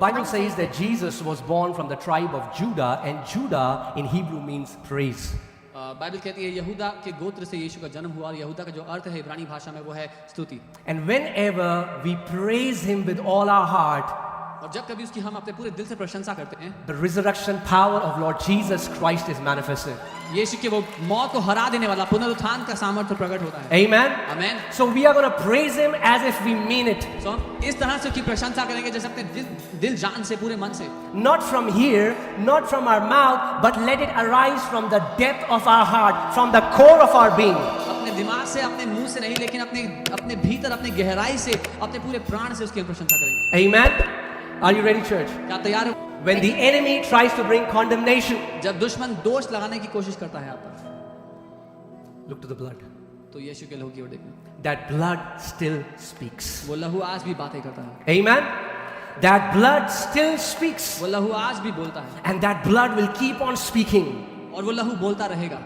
Bible says that Jesus was born from the tribe of Judah, and Judah in Hebrew means praise. Bible कहती है यहूदा के गोत्र से यीशु का जन्म हुआ और यहूदा का जो अर्थ है इब्रानी भाषा में वो है स्तुति. And whenever we praise him with all our heart, और जब कभी उसकी हम अपने पूरे दिल से प्रशंसा करते हैं, the resurrection power of Lord Jesus Christ is manifested. यीशु के वो मौत को हरा देने वाला पुनरुत्थान का सामर्थ्य प्रकट होता है. Amen. आमीन. So we are going to praise him as if we mean it. So हम इस तरह से उसकी प्रशंसा करेंगे जैसे अपने दिल जान से पूरे मन से. Not from here, not from our mouth, but let it arise from the depth of our heart, from the core of our being. अपने दिमाग से, अपने मुंह से नहीं, लेकिन अपने भीतर, अपने गहराई से, अपने पूरे प्राण से उसकी प्रशंसा करेंगे. Amen. Are you ready, church? क्या तैयार हो? When the enemy tries to bring condemnation, जब दुश्मन दोष लगाने की कोशिश करता है आप पर, look to the blood. तो यीशु के लहू की ओर देखना. That blood still speaks. वो लहू आज भी बातें करता है. Amen. That blood still speaks. वो लहू आज भी बोलता है. And that blood will keep on speaking. और वो लहू बोलता रहेगा.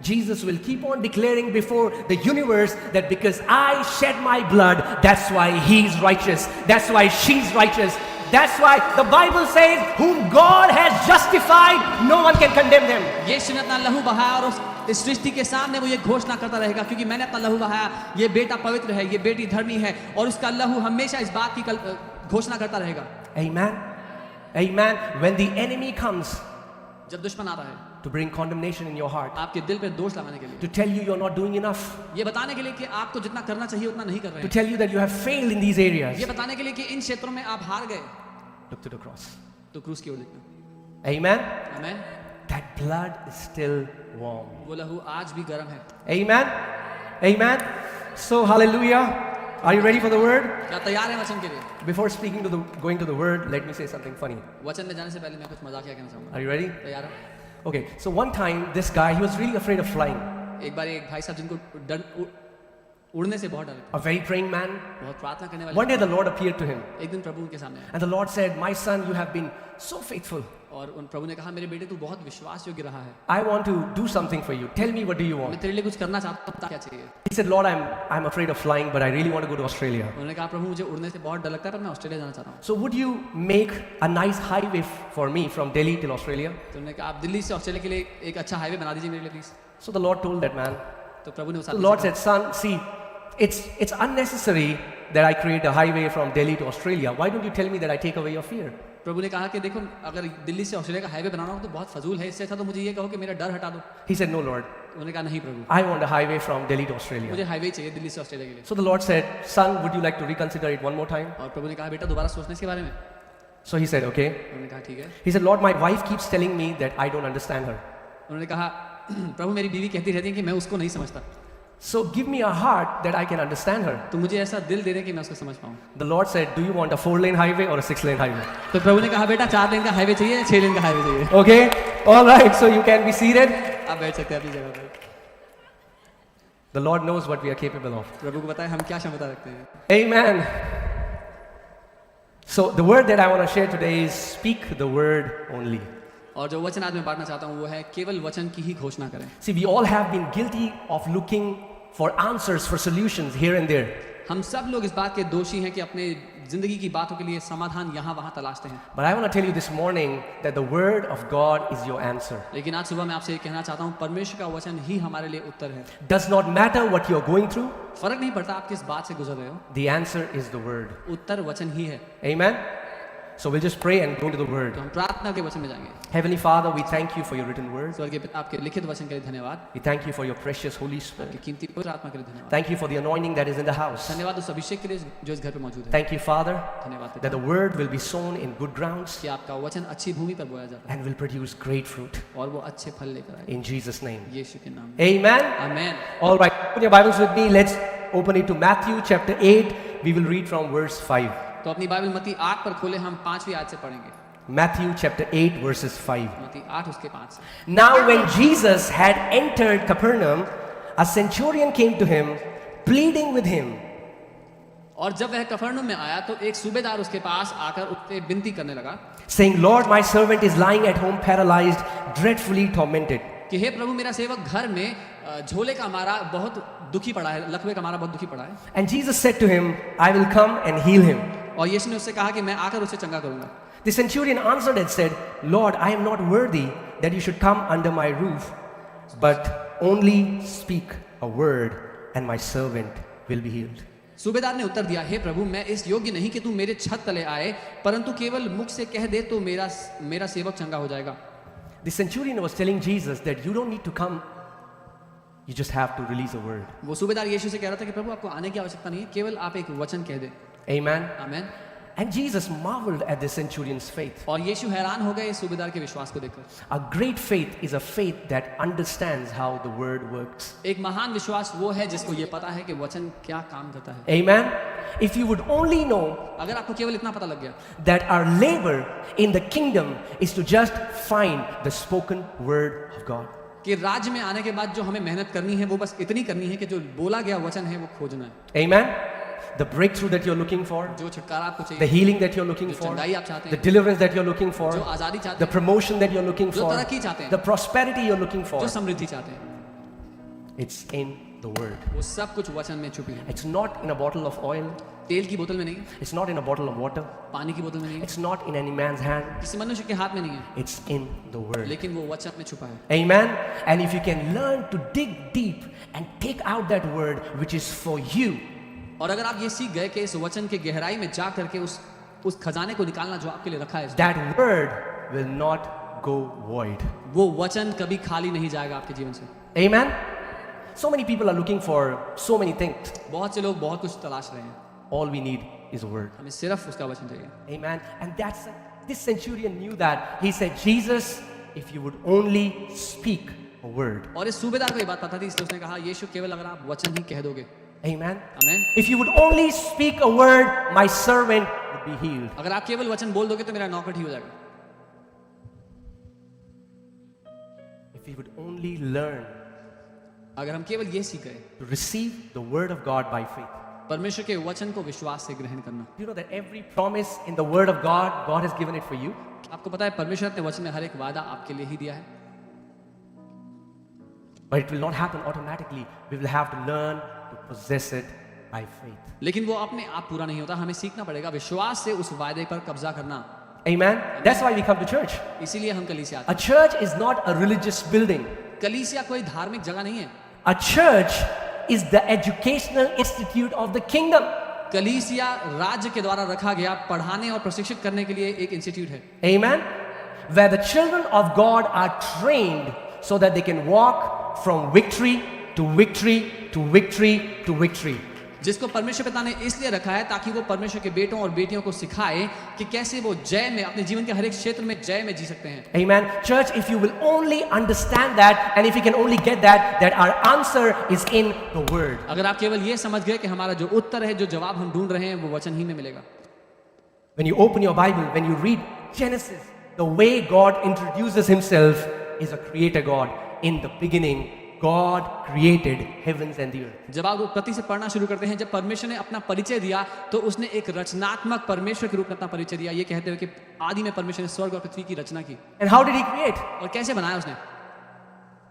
Jesus will keep on declaring before the universe that because I shed my blood, that's why he's righteous. That's why she's righteous. That's why the Bible says, whom God has justified, no one can condemn them. यीशु ने अपना लहू बहाया और इस सृष्टि के सामने वो ये घोषणा करता रहेगा, क्योंकि मैंने अपना लहू बहाया, ये बेटा पवित्र है, ये बेटी धर्मी है, और उसका लहू हमेशा इस बात की घोषणा करता रहेगा. Amen. Amen. When the enemy comes जब दुश्मन आता है to bring condemnation in your heart, आपके दिल पे दोष लगाने के लिए, to tell you you're not doing enough, ये बताने के लिए कि आपको जितना करना चाहिए उतना नहीं कर रहे to हैं, tell you that you have failed in these areas, ये बताने के लिए कि इन क्षेत्रों में आप हार गए, look to the cross. तो क्रूस की ओर देखना. Amen. आमीन. That blood is still warm. वो लहू आज भी गर्म है. Amen. Amen. So hallelujah. Are you ready for the word? क्या तैयार है वचन के लिए? Before speaking to going to the word, let me say something funny. वचन में जाने से पहले मैं कुछ मजाकिया कहना चाहूंगा. Are you ready? तैयार हो? Okay. So one time, this guy, he was really afraid of flying. एक बार एक भाई साहब जिनको उड़ने से बहुत डर लगता A very praying man. है, बहुत प्रार्थना करने वाले. One day the Lord appeared to him, एक दिन प्रभु उनके सामने आए and the Lord said, "My son, you have been so faithful. और उन प्रभु ने कहा, मेरे बेटे तू बहुत विश्वास योग्य रहा है, I want to do something for you. Tell me, what do you मैं want?" तेरे लिए कुछ करना चाहता हूँ, क्या चाहिए? He said, "Lord, I'm afraid of flying, but I really want to go to Australia. उन्होंने कहा, प्रभु मुझे उड़ने से बहुत डर लगता है, पर मैं ऑस्ट्रेलिया जाना चाहता हूँ. So would you make a nice highway for me from Delhi till Australia?" तो उन्होंने कहा, आप दिल्ली से ऑस्ट्रेलिया के लिए एक अच्छा हाईवे बना दीजिए मेरे लिए please. So the Lord told that man. तो प्रभु ने उस The आदमी Lord से said, "Son, see, it's unnecessary that I create a highway from Delhi to Australia. Why don't you tell me that I take away your fear?" कहा, प्रभु ने कहा कि देखो, अगर दिल्ली से ऑस्ट्रेलिया का हाईवे बनाना हो तो बहुत फजूल है, इससे अच्छा तो मुझे ये कहो कि मेरा डर हटा दो. He said, "No, Lord. उन्होंने कहा, नहीं प्रभु, I want a highway from Delhi to मुझे Australia." हाईवे चाहिए दिल्ली से ऑस्ट्रेलिया के लिए. So the Lord said, "Son, would you like to reconsider it one more time?" और प्रभु ने कहा, बेटा दोबारा सोचने इसके बारे में. So he said, "Okay." उन्होंने कहा, ठीक है. He said, "Lord, my wife keeps telling me that I don't understand her. उन्होंने कहा, प्रभु मेरी बीवी कहती रहती है कि मैं उसको नहीं समझता, So give me a heart that I can understand her." तो मुझे ऐसा दिल दे दे कि मैं उसको समझ पाऊँ. The Lord said, "Do you want a 4-lane highway or a 6-lane highway?" तो प्रभु ने कहा, बेटा 4 लेन का हाईवे चाहिए या 6 लेन का हाईवे चाहिए? Okay? All right. So you can be seated. आप बैठ सकते हैं अपनी जगह पर. The Lord knows what we are capable of. प्रभु को पता है हम क्या क्षमता रखते हैं. Amen. So the word that I want to share today is speak the word only. और जो वचन आज मैं बांटना चाहता हूँ वो है केवल वचन की ही घोषणा करें. See, we all have been guilty of looking for answers, for solutions here and there. हम सब लोग इस बात के दोषी हैं कि अपने जिंदगी की बातों के लिए समाधान यहाँ वहाँ तलाशते हैं. But I want to tell you this morning that the word of God is your answer. लेकिन आज सुबह मैं आपसे ये कहना चाहता हूँ, परमेश्वर का वचन ही हमारे लिए उत्तर है. Does not matter what you're going through, फर्क नहीं पड़ता आप किस बात से गुजर रहे हो, the answer is the word. उत्तर वचन ही है. Amen. So we'll just pray and go into the word. तो हम प्रार्थना के वचन में जाएंगे. Heavenly Father, we thank you for your written word. स्वर्गीय पिता, आपके लिखित वचन के लिए धन्यवाद. We thank you for your precious Holy आपकी Spirit. कीमती पवित्र आत्मा के लिए धन्यवाद. Thank you for the anointing that is in the house. धन्यवाद उस अभिषेक के लिए जो इस घर पे मौजूद है. Thank you, Father, धन्यवाद that पिता the word will be sown in good grounds कि आपका वचन अच्छी भूमि पर बोया जाता है and will produce great fruit. और वो अच्छे फल लेकर आए. In Jesus' name. यीशु के नाम में. Amen. आमीन. All right. Open your Bibles with me. Let's open it to Matthew chapter 8. We will read from verse 5. तो अपनी बाइबल मत्ती 8 पर खोले, हम 5वीं आयत से पढ़ेंगे. Matthew chapter 8 verses 5. मत्ती 8 उसके 5 से. Now when Jesus had entered Capernaum, a centurion came to him, pleading with him. और जब वह कफरनहूम में आया तो एक सूबेदार उसके पास आकर उससे विनती करने लगा, saying, "Lord, my servant is lying at home paralyzed, dreadfully tormented." कि हे प्रभु, मेरा सेवक घर में झोले का मारा बहुत दुखी पड़ा है, लकवे का मारा बहुत दुखी पड़ा है. And Jesus said to him, "I will come and heal him." और यीशु ने उससे कहा कि मैं आकर उसे चंगा करूंगा. The centurion answered and said, Lord, I am not worthy that you should come under my roof, but only speak a word and my servant will be healed. सूबेदार ने उत्तर दिया, हे प्रभु, मैं इस योग्य नहीं कि तू मेरे छत तले आए, परंतु केवल मुख से कह दे तो मेरा सेवक चंगा हो जाएगा. The centurion was telling Jesus that you don't need to come, you just have to release a word. वो सूबेदार यीशु से कह रहा था कि प्रभु आपको आने की आवश्यकता नहीं है, केवल आप एक वचन कह दे. Amen. Amen. And Jesus marveled at the centurion's faith. और यीशु हैरान हो गए इस सूबेदार के विश्वास को देखकर. A great faith is a faith that understands how the word works. एक महान विश्वास वो है जिसको ये पता है कि वचन क्या काम करता है. Amen. If you would only know अगर आपको केवल इतना पता लग गया that our labor in the kingdom is to just find the spoken word of God. कि राज्य में आने के बाद जो हमें मेहनत करनी है वो बस इतनी करनी है कि जो बोला गया वचन है वो खोजना है. Amen. The breakthrough that you're looking for, जो छुटकारा आपको the चाहिए, healing that you're looking जो for, चंगाई आप चाहते the हैं, deliverance that you're looking for, जो आजादी चाहते the हैं, promotion that you're looking जो for, तरक्की चाहते हैं, the prosperity you're looking for, जो समृद्धि चाहते हैं, it's in the word. वो सब कुछ वचन में छुपी है. It's not in a bottle of oil, तेल की बोतल में नहीं, it's not in a bottle of water, पानी की बोतल में नहीं, it's not in any man's hand, किसी मनुष्य के हाथ में नहीं है, it's in the word. लेकिन वो वचन में छुपा है. Amen. And if you can learn to dig deep and take out that word which is for you, और अगर आप ये सीख गए कि इस वचन के गहराई में जा करके उस खजाने को निकालना जो आपके लिए रखा है, that word will not go void. वो वचन कभी खाली नहीं जाएगा आपके जीवन से. Amen. So many people are looking for so many things. बहुत से लोग बहुत कुछ तलाश रहे हैं, All we need is a word. हमें सिर्फ उसका वचन चाहिए. Amen. And this centurion knew that. He said, Jesus, if you would only speak a word. और इस सूबेदार को ये बात पता थी, इसलिए उसने कहा, यीशु केवल अगर आप वचन ही कह दोगे. Amen. Amen. If you would only speak a word, my servant would be healed. अगर आप केवल वचन बोल दोगे तो मेरा नौकर ठीक हो जाएगा. If you would only learn अगर हम केवल ये सीख गए to receive the word of God by faith. परमेश्वर के वचन को विश्वास से ग्रहण करना. You know that every promise in the word of God, God has given it for you. आपको पता है परमेश्वर अपने वचन में हर एक वादा आपके लिए ही दिया है. But it will not happen automatically. We will have to learn to possess it by faith. लेकिन वो अपने आप पूरा नहीं होता, हमें सीखना पड़ेगा विश्वास से उस वादे पर कब्जा करना. Amen. That's why we come to church. इसीलिए हम कलीसिया आते A church is not a religious building. हैं. कलीसिया कोई धार्मिक जगह नहीं है. A church is the educational institute of the kingdom. कलीसिया राज्य के द्वारा रखा गया पढ़ाने और प्रशिक्षित करने के लिए एक इंस्टीट्यूट है. Amen. Where the children of God are trained so that they can walk from victory to victory to victory to victory. जिसको परमेश्वर पिता ने इसलिए रखा है ताकि वो परमेश्वर के बेटों और बेटियों को सिखाए कि कैसे वो जय में अपने जीवन के हर एक क्षेत्र में जय में जी सकते हैं. Amen. Church, if you will only understand that and if you can only get that our answer is in the word. अगर आप केवल ये समझ गए कि हमारा जो उत्तर है, जो जवाब हम ढूंढ रहे हैं, वो वचन ही में मिलेगा. When you open your Bible, when you read Genesis, the way God introduces himself is a creator God. In the beginning, God created heavens and the earth. जब आप उत्पत्ति से पढ़ना शुरू करते हैं, जब परमेश्वर ने अपना परिचय दिया तो उसने एक रचनात्मक परमेश्वर के रूप में अपना परिचय दिया, ये कहते हुए कि आदि में परमेश्वर ने स्वर्ग और पृथ्वी की रचना की. And how did he create? और कैसे बनाया उसने?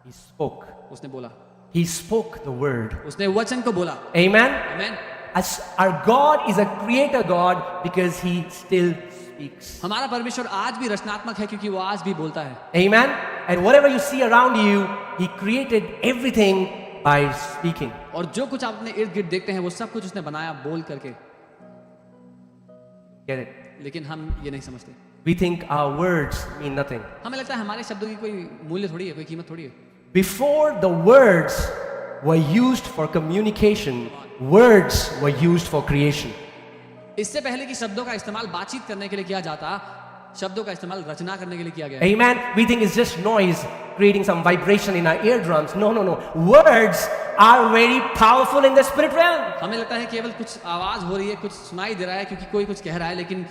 He spoke. उसने बोला, He spoke the word. उसने वचन को बोला. Amen. Amen. As our God is a creator God because he still speaks. हमारा परमेश्वर आज भी रचनात्मक है क्योंकि वो आज भी बोलता है. Amen. And whatever you see around you, he created everything by speaking. और जो कुछ आप अपने इर्द गिर्द देखते हैं वो सब कुछ उसने बनाया बोल करके. Get it? लेकिन हम ये नहीं समझते. We think our words mean nothing. हमें लगता है हमारे शब्दों की कोई मूल्य थोड़ी है, कोई कीमत थोड़ी है. Before the words were used for communication, words were used for creation. इससे पहले कि शब्दों का इस्तेमाल बातचीत करने के लिए किया जाता, शब्दों का इस्तेमाल रचना करने के लिए किया गया. Amen. We think it's just noise creating some vibration in our eardrums. No. Words are very powerful in the spirit realm. हमें लगता है केवल कुछ आवाज हो रही है, कुछ सुनाई दे रहा है क्योंकि कोई कुछ कह रहा है, लेकिन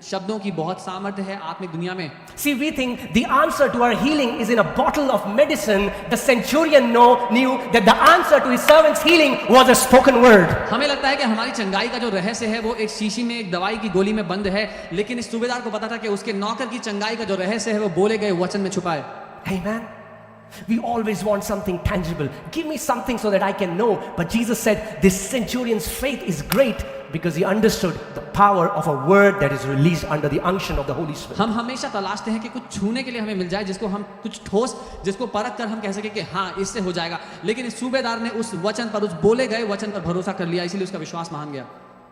शब्दों की बहुत सामर्थ्य है आत्मिक दुनिया में. See, we think the answer to our healing is in a bottle of medicine. The centurion knew that the answer to his servant's healing was a spoken word. हमें लगता है कि हमारी चंगाई का जो रहस्य है वो एक शीशी में एक दवाई की गोली में बंद है, लेकिन इस सूबेदार को पता था कि उसके नौकर की चंगाई का जो रहस्य है वो बोले गए वचन में छुपा है. Amen. We always want something tangible. Give me something so that I can know. But Jesus said, this centurion's faith is great. because he understood the power of a word that is released under the unction of the Holy Spirit. हम हमेशा तलाशते हैं कि कुछ छूने के लिए हमें मिल जाए, जिसको हम कुछ ठोस, जिसको परख कर हम कह सके कि हाँ इससे हो जाएगा। लेकिन इस सूबेदार ने उस वचन पर, उस बोले गए वचन पर भरोसा कर लिया, इसीलिए उसका विश्वास महान गया।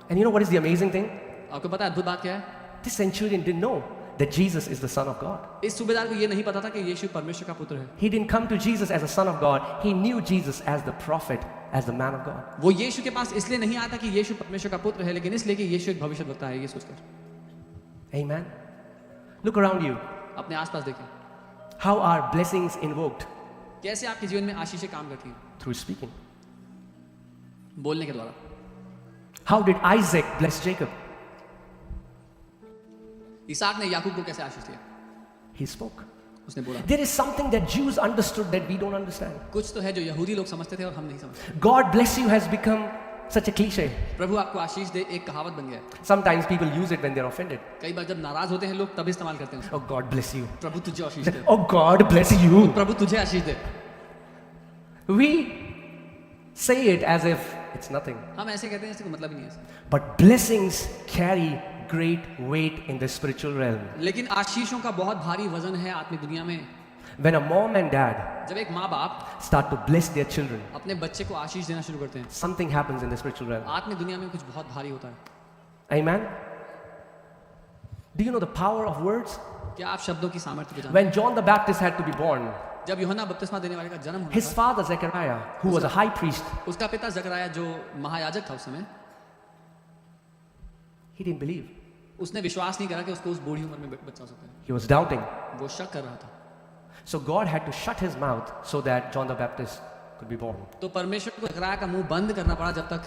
And you know what is the amazing thing? आपको पता है अद्भुत बात क्या है? This centurion didn't know that Jesus is the Son of God. इस सूबेदार को ये नहीं पता था कि यीशु परमेश्वर का पुत्र है। He didn't come to Jesus as a son of God. He knew Jesus as the prophet, as the man of God. वो यीशु के पास इसलिए नहीं आता कि यीशु परमेश्वर का पुत्र है, लेकिन इसलिए कि यीशु एक भविष्यद्वक्ता है, ये सोचकर। Amen. Look around you. अपने आसपास देखें, How are blessings invoked? कैसे आपके जीवन में आशीषें काम करती हैं? Through speaking. बोलने के द्वारा। How did Isaac bless Jacob? इसहाक ने याकूब को कैसे आशीष दिया? He spoke. उसने बोला। There is something that Jews understood that we don't understand. कुछ तो है जो यहूदी लोग समझते थे और हम नहीं समझते। God bless you has become such a cliche. प्रभु आपको आशीष दे एक कहावत बन गया है। Sometimes people use it when they're offended. कई बार जब नाराज होते हैं लोग तब इस्तेमाल करते हैं उसको। Oh, God bless you. प्रभु तुझे आशीष दे। Oh, God bless you. प्रभु तुझे आशीष दे। We say it as if it's nothing. हम ऐसे कहते हैं जैसे कोई मतलब ही नहीं है। But blessings carry great weight in the spiritual realm. लेकिन आशीषों का बहुत भारी वजन है आत्मिक दुनिया में। When a mom and dad जब एक माँ बाप start to bless their children, अपने बच्चे को आशीष देना शुरू करते हैं, something happens in the spiritual realm. आत्मिक दुनिया में कुछ बहुत भारी होता है। Amen? Do you know the power of words? क्या आप शब्दों की सामर्थ्य को जानते When John the Baptist had to be born, हैं? जब यूहन्ना बपतिस्मा देने वाले का जन्म होना his था, father Zechariah, who was a high priest, उसका पिता जकराया जो महायाजक था उस समय, he didn't believe. उसने विश्वास नहीं करा कि उसको उस बूढ़ी उम्र में बच्चा हो सकता है। He was doubting. वो शक कर रहा था। So God had to shut his mouth so that John the Baptist could be born. तो परमेश्वर को जकराया का मुंह बंद करना पड़ा जब तक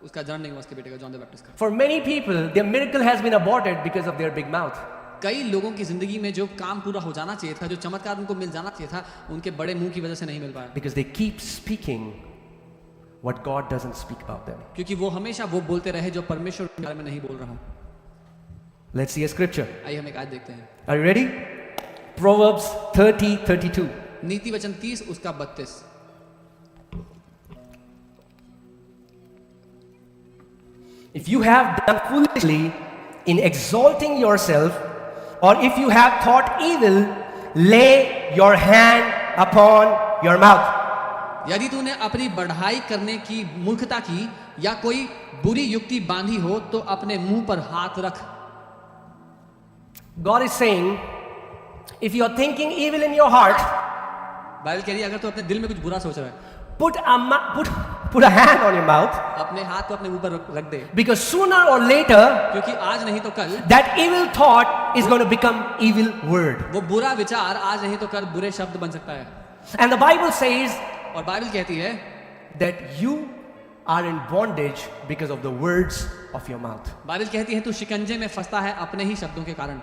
उसका जन्म नहीं हुआ, उसके बेटे का, जॉन द बैप्टिस्ट का। For many people, their miracle has been aborted because of their big mouth. कई लोगों की जिंदगी में जो काम पूरा हो जाना चाहिए था, जो चमत्कार उनको मिल जाना चाहिए था, उनके बड़े मुंह की वजह से नहीं मिल पाया। Because they keep speaking what God doesn't speak about them. क्योंकि वो हमेशा वो बोलते रहे जो परमेश्वर के बारे में नहीं बोल रहा। Let's see a scripture. आइए हम एक आयत देखते हैं। Are you ready? Proverbs 30:32. नीति वचन 30 उसका 32। If you have done foolishly in exalting yourself, or if you have thought evil, lay your hand upon your mouth. यदि तूने अपनी बढ़ाई करने की मूर्खता की या कोई बुरी युक्ति बांधी हो तो अपने मुंह पर हाथ रख। God is saying, if you are thinking evil in your heart, Bible कह रही है अगर तू अपने दिल में कुछ बुरा सोच रहा है, put a hand on your mouth, अपने हाथ को अपने मुंह पर रख दे, because sooner or later क्योंकि आज नहीं तो कल that evil thought is going to become evil word. वो बुरा विचार आज नहीं तो कल बुरे शब्द बन सकता है। And the Bible says और बाइबल कहती है that you are in bondage because of the words of your mouth. Bible कहती है तू शिकंजे में फंसता है अपने ही शब्दों के कारण।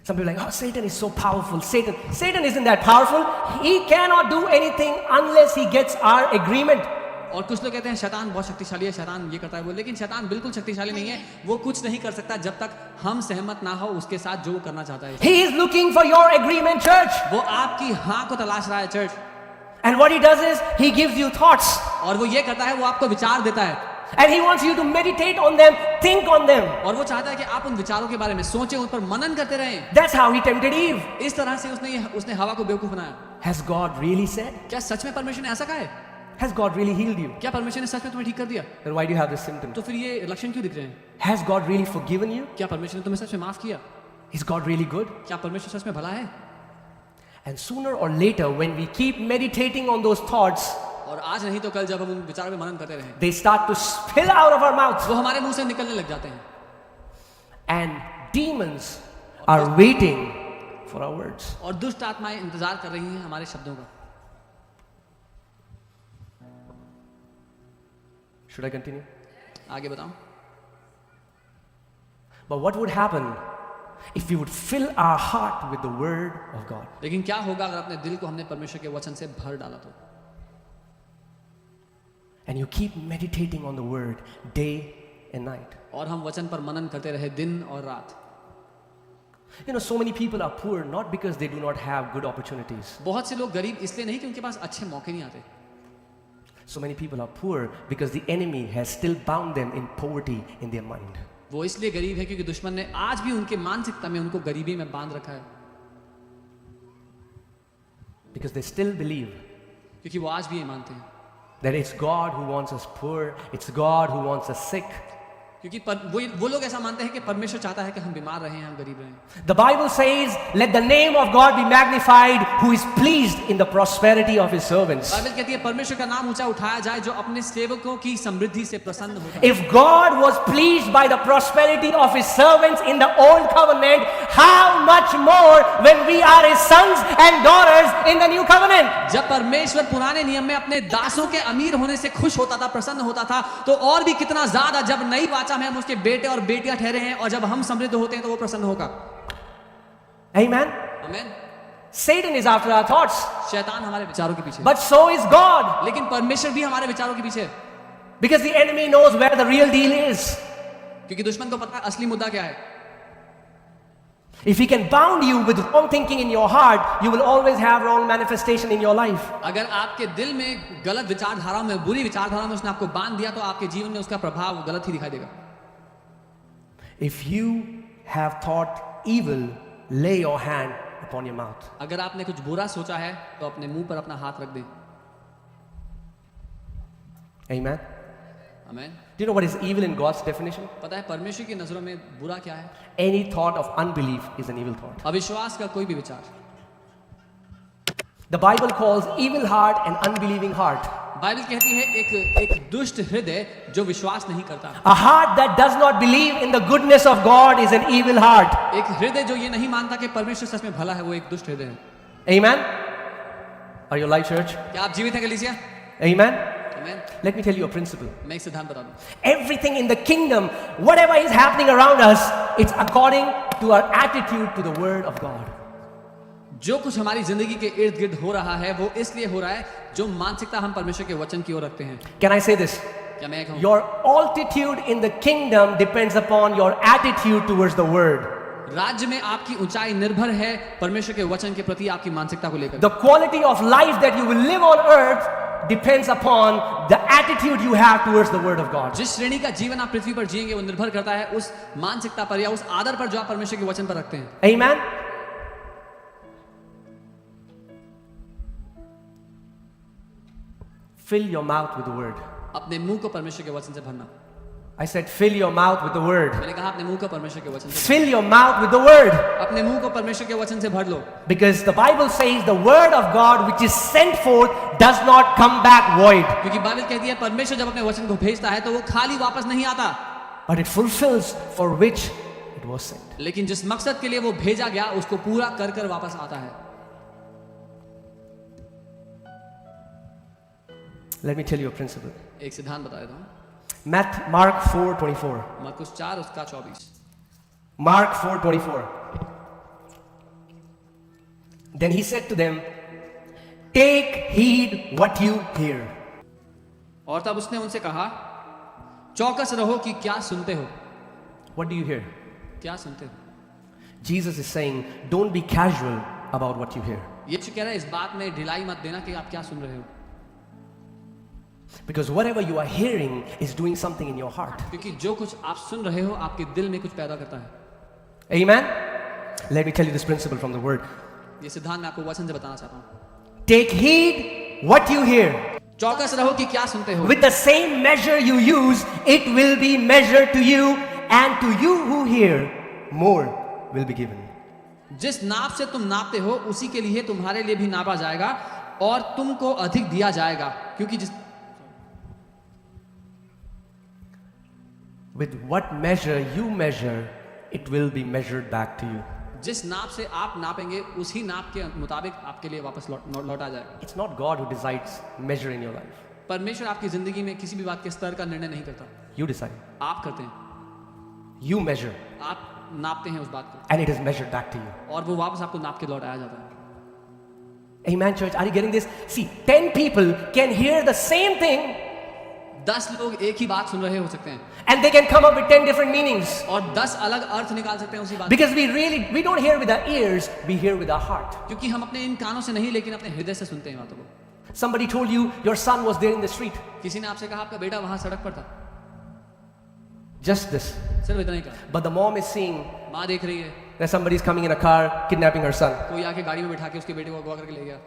Some people are like, oh, Satan is so powerful. Satan isn't that powerful. He cannot do anything unless he gets our agreement. और कुछ लोग कहते हैं शैतान बहुत शक्तिशाली है, शैतान ये करता है वो, लेकिन शैतान बिल्कुल शक्तिशाली नहीं है। वो कुछ नहीं कर सकता जब तक हम सहमत ना हो उसके साथ जो वो करना चाहता है। He is looking for your agreement, church. वो आपकी हाँ को तलाश रहा है church. And what he does is he gives you thoughts. और वो ये करता है, वो आपको विचार देता है। And he wants you to meditate on them, think on them. और वो चाहता है कि आप उन विचारों के बारे में सोचें, उन पर मनन करते रहें। That's how he tempted Eve. इस तरह से उसने हवा को बेवकूफ बनाया। Has God really said? क्या सच में परमेश्वर ने ऐसा कहा है? Has God really healed you? क्या परमेश्वर ने सच में तुम्हें ठीक कर दिया? Then why do you have this symptom? तो फिर ये लक्षण क्यों दिख रहे हैं? Has God really forgiven you? क्या परमेश्वर ने तुम्हें सच में माफ किया? Is God really good? क्या परमेश्वर सच में भला है? And sooner or later, when we keep meditating on those thoughts, और आज नहीं तो कल जब हम उन विचारों पे मनन करते रहें, they start to spill out of our mouths. वो हमारे मुंह से निकलने लग जाते हैं। And demons are waiting for our words. और दुष्ट आत्माएं इंतजार कर रही हैं हमारे शब्दों का। Should I continue? आगे बताऊं? But what would happen if we would fill our heart with the word of God? लेकिन क्या होगा अगर अपने दिल को हमने परमेश्वर के वचन से भर डाला तो? And you keep meditating on the word day and night. और हम वचन पर मनन करते रहे दिन और रात। You know, so many people are poor not because they do not have good opportunities. बहुत से लोग गरीब इसलिए नहीं कि उनके पास अच्छे मौके नहीं आते। So many people are poor because the enemy has still bound them in poverty in their mind. वो इसलिए गरीब है क्योंकि दुश्मन ने आज भी उनके मानसिकता में उनको गरीबी में बांध रखा है, Because they still believe क्योंकि वो आज भी ये मानते हैं that it's God who wants us poor, it's God who wants us sick. क्योंकि वो लोग ऐसा मानते हैं कि परमेश्वर चाहता है कि हम बीमार रहें, हम गरीब रहें। The Bible says, let the name of God be magnified, who is pleased in the prosperity of his servants. Bible कहती है परमेश्वर का नाम ऊंचा उठाया जाए जो अपने सेवकों की समृद्धि से प्रसन्न होता है। If God was pleased by the prosperity of his servants in the old covenant, how much more when we are his sons and daughters in the new covenant? जब परमेश्वर पुराने नियम में अपने दासों के अमीर होने से खुश होता था, प्रसन्न होता था, तो और भी कितना ज्यादा जब नई वाचा में हम उसके बेटे और बेटियां ठहरे हैं और जब हम समृद्ध होते हैं तो वो प्रसन्न होगा। Amen. आमीन। Satan is after our thoughts, शैतान हमारे विचारों के पीछे, but so is God, लेकिन परमेश्वर भी हमारे विचारों के पीछे है, because the enemy knows where the real deal is. क्योंकि दुश्मन को पता है असली मुद्दा क्या है। If he can bound you with wrong thinking in your heart, you will always have wrong manifestation in your life. अगर आपके दिल में गलत विचारधाराओं में, बुरी विचारधाराओं में उसने आपको बांध दिया तो आपके जीवन में उसका प्रभाव गलत ही दिखाई देगा। If you have thought evil, lay your hand upon your mouth. अगर आपने कुछ बुरा सोचा है तो अपने मुंह पर अपना हाथ रख दें। Amen. आमीन। Do you know what is evil in God's definition? पता है परमेश्वर की नजरों में बुरा क्या है? Any thought of unbelief is an evil thought. अविश्वास का कोई भी विचार। The Bible calls evil heart an unbelieving heart. Bible कहती है एक दुष्ट हृदय जो विश्वास नहीं करता। A heart that does not believe in the goodness of God is an evil heart. एक हृदय जो ये नहीं मानता कि परमेश्वर सच में भला है, वो एक दुष्ट हृदय है। Amen. Are you alive, church? क्या आप जीवित हैं कलीसिया? Amen. आमीन। Let me tell you a principle. मैं एक सिद्धांत बता दूं। Everything in the kingdom, whatever is happening around us, it's according to our attitude to the word of God. जो कुछ हमारी जिंदगी के इर्द गिर्द हो रहा है वो इसलिए हो रहा है जो मानसिकता हम परमेश्वर के वचन की ओर रखते हैं। Can I say this? क्या मैं कहूं? Your altitude in the kingdom depends upon your attitude towards the word. राज्य में आपकी ऊंचाई निर्भर है परमेश्वर के वचन के प्रति आपकी मानसिकता को लेकर। The quality of life that you will live on earth depends upon the attitude you have towards the word of God. जिस श्रेणी का जीवन आप पृथ्वी पर जिएंगे वो निर्भर करता है उस मानसिकता पर या उस आदर पर जो आप परमेश्वर के वचन पर रखते हैं। Amen. Fill your mouth with the word. अपने मुंह को परमेश्वर के वचन से भरना। I said fill your mouth with the word. मैंने कहा अपने मुंह को परमेश्वर के वचन से Fill your mouth with the word. अपने मुंह को परमेश्वर के वचन से भर लो। Because the Bible says the word of God which is sent forth does not come back void, क्योंकि बाइबल कहती है परमेश्वर जब अपने वचन को भेजता है तो वो खाली वापस नहीं आता, but it fulfills for which it was sent. लेकिन जिस मकसद के लिए वो भेजा गया उसको पूरा कर कर वापस आता है। Let me tell you a principle. एक सिद्धांत बता देता हूँ। Mark 4:24. मरकुस 4 उसका 24। Mark 4:24. Then he said to them, take heed what you hear. और तब उसने उनसे कहा चौकस रहो कि क्या सुनते हो। What do you hear? क्या सुनते हो? Jesus is saying, don't be casual about what you hear. यीशु कह रहा है इस बात में ढिलाई मत देना कि आप क्या सुन रहे हो, Because whatever you are hearing is doing something in your heart. क्योंकि जो कुछ आप सुन रहे हो आपके दिल में कुछ पैदा करता है। Amen? Let me tell you this principle from the word. ये सिद्धांत मैं आपको वचन से बताना चाहता हूँ। Take heed what you hear. चौकस रहो कि क्या सुनते हो। With the same measure you use, it will be measured to you, and to you who hear, more will be given. जिस नाप से तुम नापते हो उसी के लिए तुम्हारे लिए भी नापा जाएगा और तुमको अधिक दिया जाएगा, क्योंकि जिस With what measure you measure, it will be measured back to you. जिस नाप से आप नापेंगे उसी नाप के मुताबिक आपके लिए वापस लौटा जाएगा। It's not God who decides measure in your life. परमेश्वर आपकी जिंदगी में किसी भी बात के स्तर का निर्णय नहीं करता, You decide. आप करते हैं। You measure, आप नापते हैं उस बात को and it is measured back to you. और वो वापस आपको नाप के लौटाया जाता है। Amen, church. Are you getting this? See, 10 people can hear the same thing, 10 लोग एक ही बात सुन रहे हो सकते हैं and they can come up with 10 different meanings. और 10 अलग अर्थ निकाल सकते हैं उसी बात Because we don't hear with our ears, we hear with our heart. क्योंकि हम अपने इन कानों से नहीं लेकिन अपने हृदय से सुनते हैं बातों को। Somebody told you your son was there in the street. किसी ने आपसे कहा आपका बेटा वहां सड़क पर था, Just this. सिर्फ इतना ही कहा। But the mom is seeing माँ देख रही है that somebody is coming in a car kidnapping her son. कोई आके गाड़ी में बैठा के उसके बेटे को अगवा करके ले गया।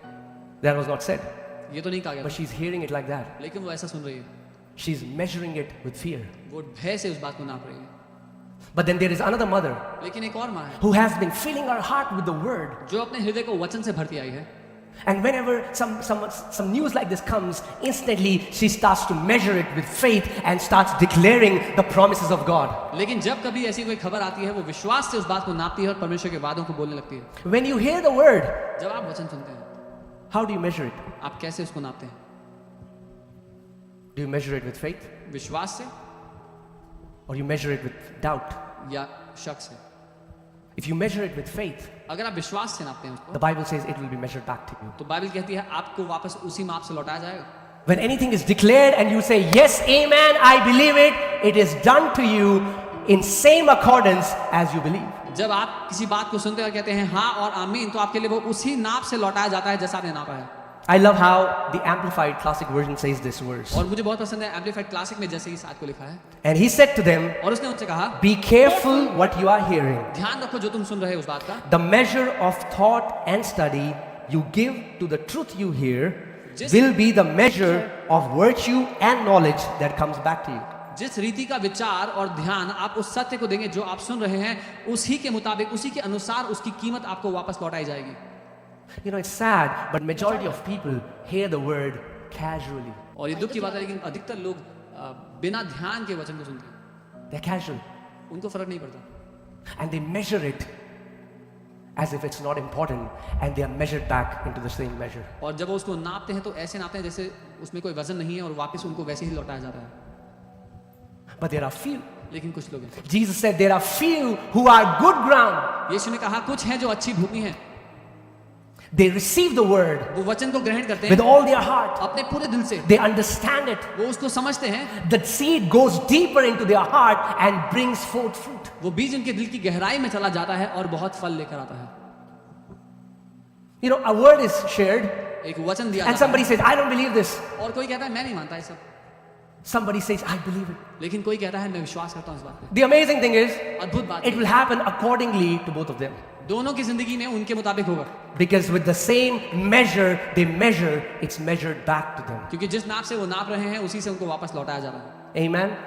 That was not said. ये तो नहीं कहा गया But था, she's hearing it like that. लेकिन वो ऐसा सुन रही है, She's measuring it with fear. वो भय से उस बात को नाप रही है। But then there is another mother लेकिन एक और माँ है who has been filling her heart with the word. जो अपने हृदय को वचन से भरती आई है, And whenever some news like this comes, instantly she starts to measure it with faith and starts declaring the promises of God. लेकिन जब कभी ऐसी कोई खबर आती है वो विश्वास से उस बात को नापती है और परमेश्वर के वादों को बोलने लगती है। When you hear the word, जब आप वचन सुनते हैं, how do you measure it? आप कैसे उसको नापते हैं? Do you measure it with faith? विश्वास से Or you measure it with doubt? या शक से? If you measure it with faith, अगर आप विश्वास से नापते हैं उसको, the Bible says it will be measured back to you. तो बाइबल कहती है आपको वापस उसी माप से लौटाया जाएगा। When anything is declared and you say, yes, amen, I believe it, it is done to you in same accordance as you believe. जब आप किसी बात को सुनते और कहते हैं हाँ और आमीन, तो आपके लिए वो उसी नाप से लौटाया जाता है जैसा आपने नापा है। I love how the Amplified Classic Version says this verse. और मुझे बहुत पसंद है एम्प्लीफाइड क्लासिक में जैसे इस आयत को लिखा है, And he said to them, और उसने उनसे कहा be careful what you are hearing. ध्यान रखो जो तुम सुन रहे हो उस बात का। The measure of thought and study you give to the truth you hear Just- will be the measure of virtue and knowledge that comes back to you. जिस रीति का विचार और ध्यान आप उस सत्य को देंगे जो आप सुन रहे हैं, उसी के मुताबिक, उसी के अनुसार उसकी कीमत आपको वापस लौटाई जाएगी। You know, it's sad, but majority of people hear the word casually. और ये दुख की बात है, लेकिन अधिकतर लोग बिना ध्यान के वचन को सुनते हैं, They're casual. उनको फर्क नहीं पड़ता And they measure it as if it's not important, and they are measured back into the same measure. और जब वो उसको नापते हैं तो ऐसे नापते हैं जैसे उसमें कोई वजन नहीं है और वापस उनको वैसे ही लौटाया जाता है। But there are few. लेकिन कुछ लोग हैं, Jesus said there are few who are good ground. यीशु ने कहा कुछ हैं जो अच्छी भूमि है, They receive the word वो वचन को ग्रहण करते with हैं all their heart. अपने पूरे दिल से, They understand it. वो उसको समझते हैं, The seed goes deeper into their heart and brings forth fruit. वो बीज उनके दिल की गहराई में चला जाता है और बहुत फल लेकर आता है। You know, a word is shared, एक वचन दिया and जाता somebody says, I don't believe this. है और कोई कहता है मैं नहीं मानता ये सब, Somebody says, I believe it. लेकिन कोई कहता है मैं विश्वास करता हूँ इस बात पे। The amazing thing is, अद्भुत बात it है, will happen accordingly to both of them. दोनों की जिंदगी में उनके मुताबिक होगा, Because with the same measure they measure, it's measured back to them. क्योंकि जिस नाप से वो नाप रहे हैं उसी से उनको वापस लौटाया जा रहा है। Amen.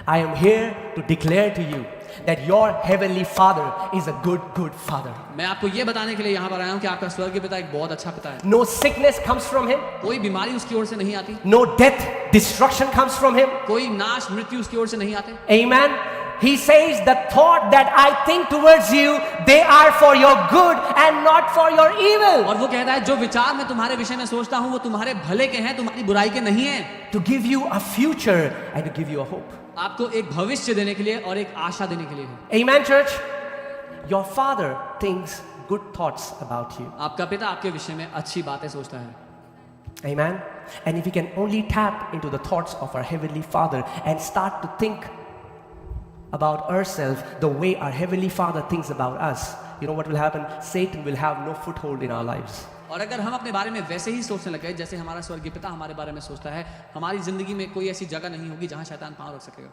I am here to declare to you that your heavenly Father is a good Father. मैं आपको ये बताने के लिए यहाँ पर आया हूँ कि आपका स्वर्गीय पिता एक बहुत अच्छा पिता है। No sickness comes from him. कोई बीमारी उसकी ओर से नहीं आती, No death, destruction comes from him. कोई नाश मृत्यु उसकी ओर से नहीं आते। Amen. He says the thought that I think towards you, they are for your good and not for your evil. और वो कहता है जो विचार मैं तुम्हारे विषय में सोचता हूँ वो तुम्हारे भले के हैं, तुम्हारी बुराई के नहीं है, To give you a future and to give you a hope. आपको एक भविष्य देने के लिए और एक आशा देने के लिए है। Amen, church. Your Father thinks good thoughts about you. आपका पिता आपके विषय में अच्छी बातें सोचता है। Amen. And if we can only tap into the thoughts of our Heavenly Father and start to think about ourselves the way our Heavenly Father thinks about us, you know what will happen? Satan will have no foothold in our lives. और अगर हम अपने बारे में वैसे ही सोचने लगे जैसे हमारा स्वर्गीय पिता हमारे बारे में सोचता है, हमारी जिंदगी में कोई ऐसी जगह नहीं होगी जहां शैतान पांव रख सकेगा।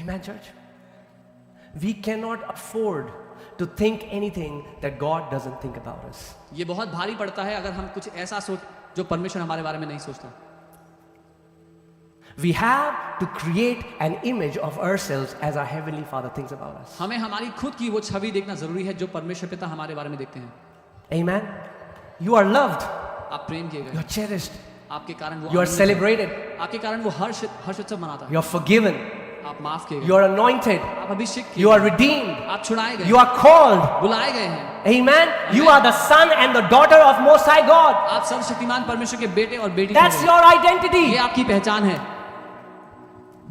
Amen, church. We cannot afford to think anything that God doesn't think about us. ये बहुत भारी पड़ता है अगर हम कुछ ऐसा सोच जो परमेश्वर हमारे बारे में नहीं सोचता। We have to create an image of ourselves as our Heavenly Father thinks about us. हमें हमारी खुद की वो छवि देखना जरूरी है जो परमेश्वर पिता हमारे बारे में देखते हैं। Amen. You are loved. आप प्रेम किए You गए, are cherished. आपके कारण वो You are आनंदित है। celebrated. आपके कारण वो हर्ष उत्सव मनाता है। You are forgiven. आप माफ किए You गए, are anointed. आप अभिषेक किए You are गए, redeemed. आप छुड़ाए गए, You are called. बुलाए गए हैं। Amen. You are the son and the daughter of Most High God. आप सर्वशक्तिमान परमेश्वर के बेटे और बेटी That's हैं। your ये identity. आपकी पहचान है।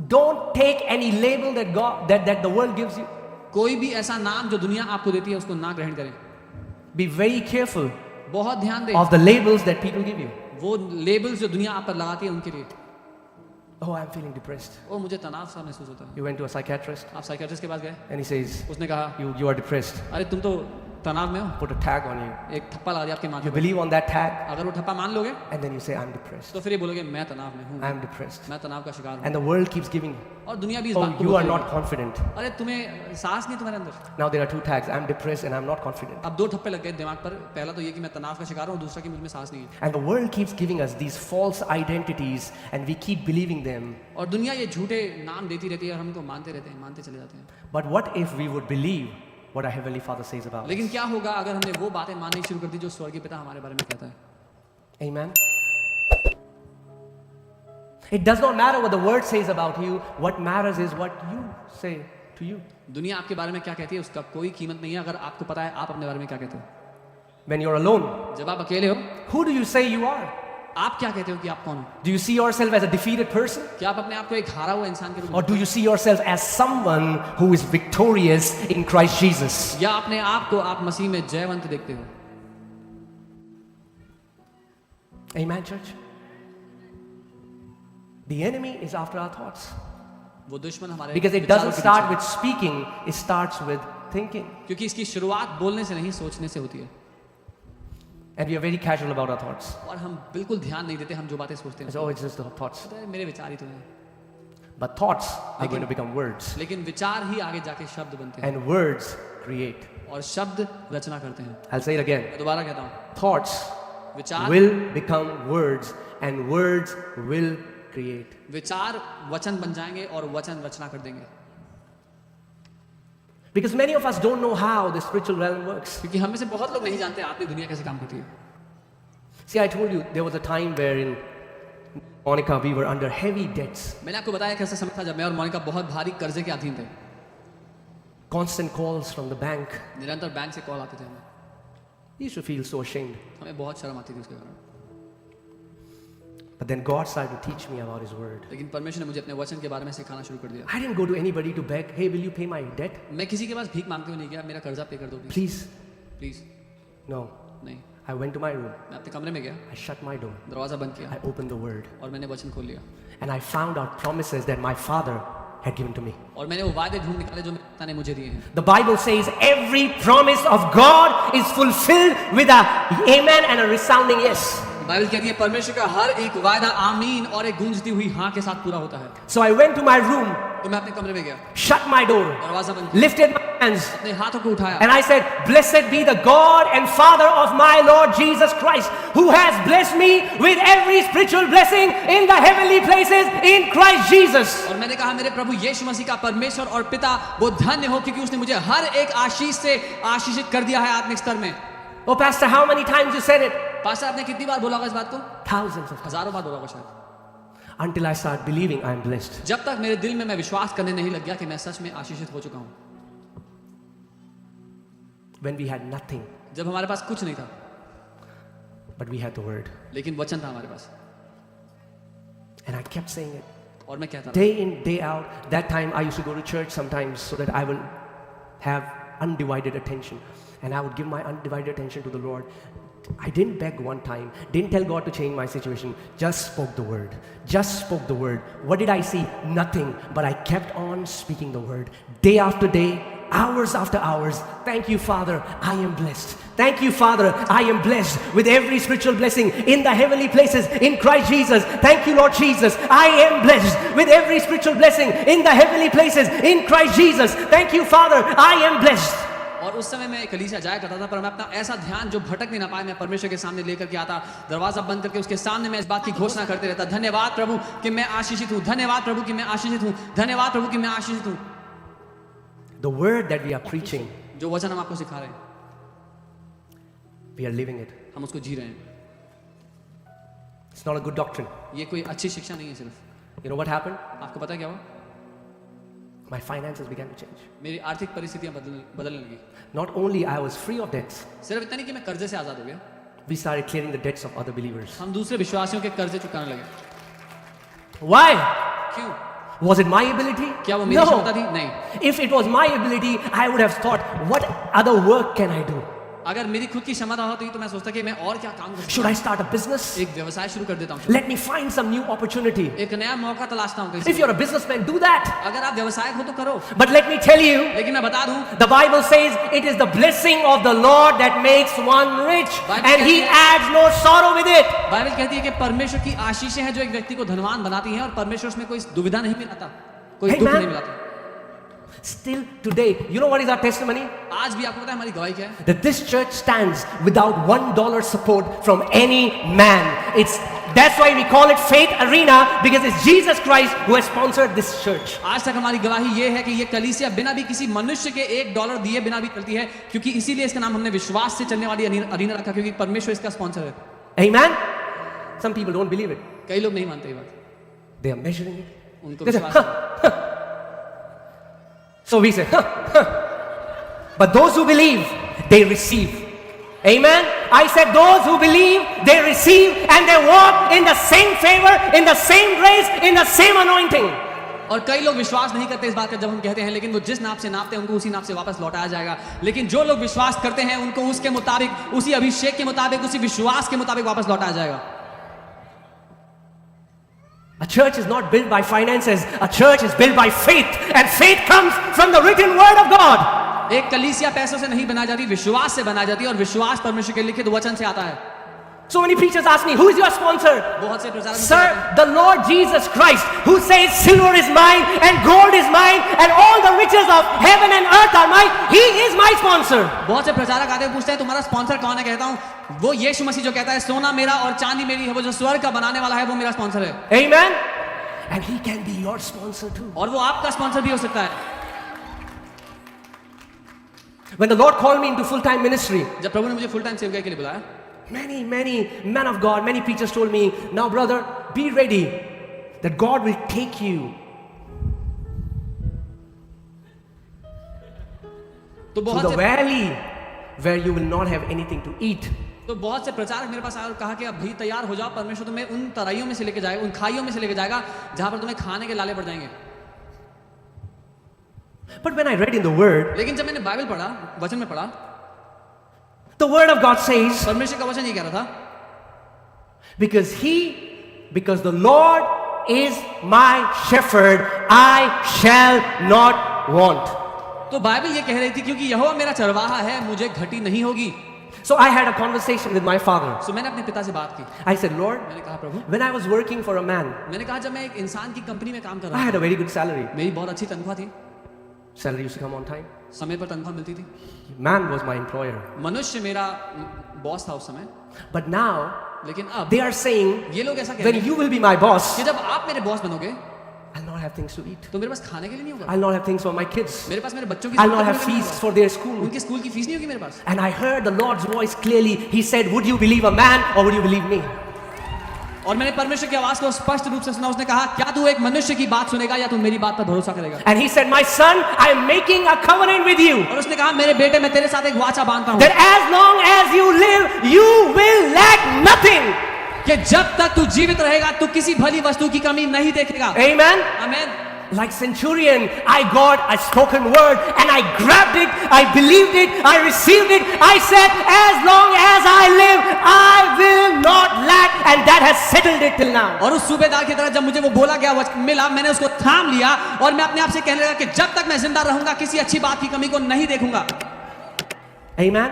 Don't take any label that that the world gives you. कोई भी ऐसा नाम जो दुनिया आपको देती है उसको ना ग्रहण करें। Be very careful बहुत ध्यान दें of the labels that people give you. वो लेबल्स जो दुनिया आप पर लगाती है उनके लिए। Oh, I'm feeling depressed. ओ मुझे तनाव सा महसूस होता है। You went to a psychiatrist आप साइकियाट्रिस्ट के पास गए, and he says, उसने कहा you are depressed. अरे तुम तो तनाव में हो, put a tag on you. एक ठप्पा लगा दिया आपके माथे You पर, believe on that tag, अगर वो ठप्पा मान लोगे and then you say, I'm depressed. तो फिर ये बोलोगे मैं तनाव में हूँ, I'm depressed. मैं तनाव का शिकार हूँ, And the world keeps giving, और दुनिया भी इस oh, बात को you are बोलती not है, confident. अरे तुम्हें साहस नहीं तुम्हारे अंदर। Now there are two tags, I'm depressed and I'm not confident. अब दो ठप्पे लग गए दिमाग पर, पहला तो ये कि मैं तनाव का शिकार हूँ, दूसरा कि मुझ में साहस नहीं है। And the world keeps giving us these false identities and we keep believing them. और दुनिया ये झूठे नाम देती रहती है और हम इनको मानते रहते हैं, मानते चले जाते हैं। But what if we would believe what our Heavenly Father says about us? लेकिन क्या होगा अगर हमने वो बातें माननी शुरू कर दी जो स्वर्गीय पिता हमारे बारे में कहता है? Amen. It does not matter what the word says about you. What matters is what you say to you. दुनिया आपके बारे में क्या कहती है उसका कोई कीमत नहीं है अगर आपको पता है आप अपने बारे में क्या कहते हो। When you're alone, जब आप अकेले हो, who do you say you are? आप क्या कहते हो कि आप कौन हो? Do you see yourself as a defeated person? क्या आप अपने आप को एक हारा हुआ इंसान के रूप में, Or do you see yourself as someone who is victorious in Christ Jesus? या अपने आप को आप मसीह में जयवंत देखते हो? Amen, church? The enemy is after our thoughts. वो दुश्मन हमारे Because it विचारों doesn't के start पीछे है। with speaking, it starts with thinking. क्योंकि इसकी शुरुआत बोलने से नहीं सोचने से होती है, And we are very casual about our thoughts. और हम बिल्कुल ध्यान नहीं देते हम जो बातें सोचते It's, हैं। oh, it's just the thoughts. पता है, मेरे विचार ही तो हैं, But thoughts are going to become words. लेकिन विचार ही आगे जाके शब्द बनते हैं And words create. और शब्द रचना करते हैं। I'll say it again. मैं दोबारा कहता हूँ, Thoughts विचार will become words and words will create. विचार वचन बन जाएंगे और वचन रचना कर देंगे। Because many of us don't know how the spiritual realm works. क्योंकि हम में से बहुत लोग नहीं जानते आत्मिक दुनिया कैसे काम करती है। See, I told you there was a time where in Monica we were under heavy debts. मैंने आपको बताया कैसा समय था जब मैं और मोनिका बहुत भारी कर्जे के अधीन थे। Constant calls from the bank. निरंतर बैंक से कॉल आते थे हमें, We used to feel so ashamed. हमें बहुत शर्म आती थी उसके कारण। But then God started to teach me about His Word. लेकिन परमेश्वर ने मुझे अपने वचन के बारे में सिखाना शुरू कर दिया। I didn't go to anybody to beg, hey, will you pay my debt? मैं किसी के पास भीख मांगते हुए नहीं गया, मेरा कर्जा पे कर दो प्लीज, Please. प्लीज। No. नहीं, I went to my room. मैं अपने कमरे में गया, I shut my door. दरवाजा बंद किया I opened the Word. और मैंने वचन खोल लिया And I found out promises that my Father had given to me. और मैंने वो वायदे ढूंढ निकाले जो मेरे पिता ने मुझे दिए हैं। The Bible says every promise of God is fulfilled with a amen and a resounding yes. Bible कहती है परमेश्वर का हर एक वायदा आमीन और एक गूंजती हुई हाँ के साथ पूरा होता है। So I went to my room, तो मैं अपने कमरे में गया, shut my door, दरवाजा बंद किया, lifted my hands, अपने हाथों को उठाया and I said, Blessed be the God and Father of my Lord Jesus Christ, who has blessed me with every spiritual blessing in the heavenly places in Christ Jesus. और मैंने कहा मेरे प्रभु यीशु मसीह का परमेश्वर और पिता वो धन्य हो क्योंकि उसने मुझे हर एक आशीष से आशीषित कर दिया है आत्मिक स्तर में। Oh, Pastor, how many times you said it? Pastor आपने कितनी बार बोला होगा इस बात को? Thousands of times. हजारों बार बोला होगा शायद। Until I start believing I am blessed. जब तक मेरे दिल में मैं विश्वास करने नहीं लग गया कि मैं सच में आशीषित हो चुका हूँ। When we had nothing, जब हमारे पास कुछ नहीं था but we had the Word. लेकिन वचन था हमारे पास And I kept saying it. और मैं कहता था। Day in, day out. That time I used to go to church sometimes so that I will have undivided attention. And I would give my undivided attention to the Lord. I didn't beg one time, didn't tell God to change my situation, just spoke the word. Just spoke the word. What did I see? Nothing. But I kept on speaking the word. Day after day, hours after hours. Thank you, Father, I am blessed. Thank you, Father, I am blessed with every spiritual blessing in the heavenly places in Christ Jesus. Thank you, Lord Jesus, I am blessed with every spiritual blessing in the heavenly places in Christ Jesus. Thank you, Father, I am blessed. और उस समय मैं कलीसिया जाया करता था पर मैं अपना ऐसा ध्यान जो भटक नहीं ना पाए मैं परमेश्वर के सामने लेकर के आता, दरवाजा बंद करके उसके सामने मैं इस बात की घोषणा करते रहता, धन्यवाद प्रभु कि मैं आशीषित हूँ, धन्यवाद प्रभु कि मैं आशीषित हूँ, धन्यवाद प्रभु कि मैं आशीषित हूँ। The word that we are preaching, जो वचन हम आपको सिखा रहे हैं we are living it. हम उसको जी रहे हैं। It's not a good doctrine. ये कोई अच्छी शिक्षा नहीं है सिर्फ। You know what happened? आपको पता है क्या हुआ? My finances began to change. मेरी आर्थिक परिस्थितियां बदलने लगी। Not only I was free of debts, सिर्फ इतना नहीं कि मैं कर्जे से आजाद हो गया, we started clearing the debts of other believers. हम दूसरे विश्वासियों के कर्जे चुकाने लगे। Why? क्यों? Was it my ability? क्या वो मेरी क्षमता थी? No. नहीं। If it was my ability, I would have thought, what other work can I do? अगर मेरी खुद की क्षमता होती तो मैं सोचता कि मैं और क्या काम कर Should I start a business? सकता, एक व्यवसाय शुरू कर देता हूँ, Let me find some new opportunity. एक नया मौका तलाशता हूँ If कहीं से। you're a businessman, do that. अगर आप व्यवसाय हो तो करो, But let me tell you, लेकिन मैं बता दूं, the Bible says it is the blessing of the Lord that makes one rich, and He adds no sorrow with it. Bible कहती है कि परमेश्वर की आशीषें हैं जो एक व्यक्ति को धनवान बनाती हैं और परमेश्वर उसमें कोई दुविधा नहीं मिलाता, कोई दुख Amen. नहीं मिलाता। Still today, you know what is our testimony? आज भी आपको पता है हमारी गवाही क्या है? That this church stands without $1 support from any man. That's why we call it Faith Arena, because it's Jesus Christ who has sponsored this church. आज तक हमारी गवाही ये है कि ये कलीसिया बिना भी किसी मनुष्य के $1 दिए बिना भी चलती है, क्योंकि इसीलिए इसका नाम हमने विश्वास से चलने वाली अरीना रखा, क्योंकि परमेश्वर इसका स्पॉन्सर है। Amen? Some people don't believe it. कई लोग नहीं मानते ये बात, They are measuring it. उनको They say, विश्वास है। So we say, But those who believe, they receive. Amen? I said those who believe, they receive, and they walk in the same favor, in the same grace, in the same anointing. और कई लोग विश्वास नहीं करते इस बात का जब हम कहते हैं, लेकिन वो जिस नाप से नापते हैं उनको उसी नाप से वापस लौटाया जाएगा। लेकिन जो लोग विश्वास करते हैं उनको उसके मुताबिक, उसी अभिषेक के मुताबिक, उसी विश्वास के मुताबिक वापस लौटाया जाएगा। A church is not built by finances. A church is built by faith, and faith comes from the written word of God. एक कलीसिया पैसों से नहीं बनाई जाती, विश्वास से बनाई जाती है, और विश्वास परमेश्वर के लिखित वचन से आता है। So many preachers ask me, who is your sponsor? बहुत से प्रचारक Sir, the Lord Jesus Christ, who says silver is mine and gold is mine and all the riches of heaven and earth are mine, He is my sponsor. बहुत से प्रचारक आते हैं पूछते हैं तुम्हारा स्पॉन्सर कौन है, कहता हूँ वो यीशु मसीह जो कहता है सोना मेरा और चांदी मेरी है, वो जो स्वर्ग का बनाने वाला है वो मेरा स्पॉन्सर है। Amen? And He can be your sponsor too. और वो आपका स्पॉन्सर भी हो सकता है। When the Lord called me into full-time ministry, जब प्रभु ने मुझे फुल टाइम सेवकाई के लिए बुलाया, many men of God, many preachers told me, now brother, be ready that God will take you तो to बहुत the से valley where you will not have anything to eat. तो बहुत से प्रचारक मेरे पास आए और कहा कि अब भी तैयार हो जाओ, परमेश्वर तुम्हें उन तराइयों में से लेके जाएगा, उन खाइयों में से लेके जाएगा जहां पर तुम्हें खाने के लाले पड़ जाएंगे। But when I read in the word, लेकिन जब मैंने बाइबल पढ़ा, वचन में पढ़ा, the word of God says, परमेश्वर का वचन ये कह रहा था, because the Lord is my shepherd, I shall not want. तो बाइबल ये कह रही थी क्योंकि यहोवा मेरा चरवाहा है, मुझे घटी नहीं होगी। So I had a conversation with my father. सो मैंने अपने पिता से बात की, I said, Lord, मैंने कहा प्रभु, when I was working for a man, मैंने कहा जब मैं एक इंसान की कंपनी में काम कर I रहा had था, a very good salary. मेरी बहुत अच्छी तनख्वाह थी, Salary used to come on time. समय पर तनख्वाह मिलती थी, Man was my employer. मनुष्य मेरा बॉस था उस समय। But now लेकिन अब they are saying, ये लोग ऐसा कह रहे when हैं you will be my boss, कि जब आप मेरे बॉस बनोगे I'll not have things to eat. तो मेरे पास खाने के लिए नहीं होगा, I'll not have things for my kids. मेरे पास मेरे बच्चों की I'll not जरूरत have नहीं fees होगा, for their school. उनके स्कूल की फीस नहीं होगी मेरे पास। And I heard the Lord's voice clearly. He said, would you believe a man or would you believe me? और मैंने परमेश्वर की आवाज को स्पष्ट रूप से सुना, उसने कहा क्या तू एक मनुष्य की बात सुनेगा या तू मेरी बात पर भरोसा करेगा। And he said, my son, I am making a covenant with you. और उसने कहा मेरे बेटे मैं तेरे साथ एक वाचा बांधता हूँ That as long as you live, you will lack nothing. कि जब तक तू जीवित रहेगा तू किसी भली वस्तु की कमी नहीं देखेगा। Amen? आमीन। Like centurion, I got a spoken word and I grabbed it, I believed it, I received it. I said, as long as I live, I will not lack, and that has settled it till now. और उस सूबेदार की तरह जब मुझे वो बोला गया मिला, मैंने उसको थाम लिया और मैं अपने आप से कहने लगा कि जब तक मैं जिंदा रहूंगा किसी अच्छी बात की कमी को नहीं देखूंगा। Amen?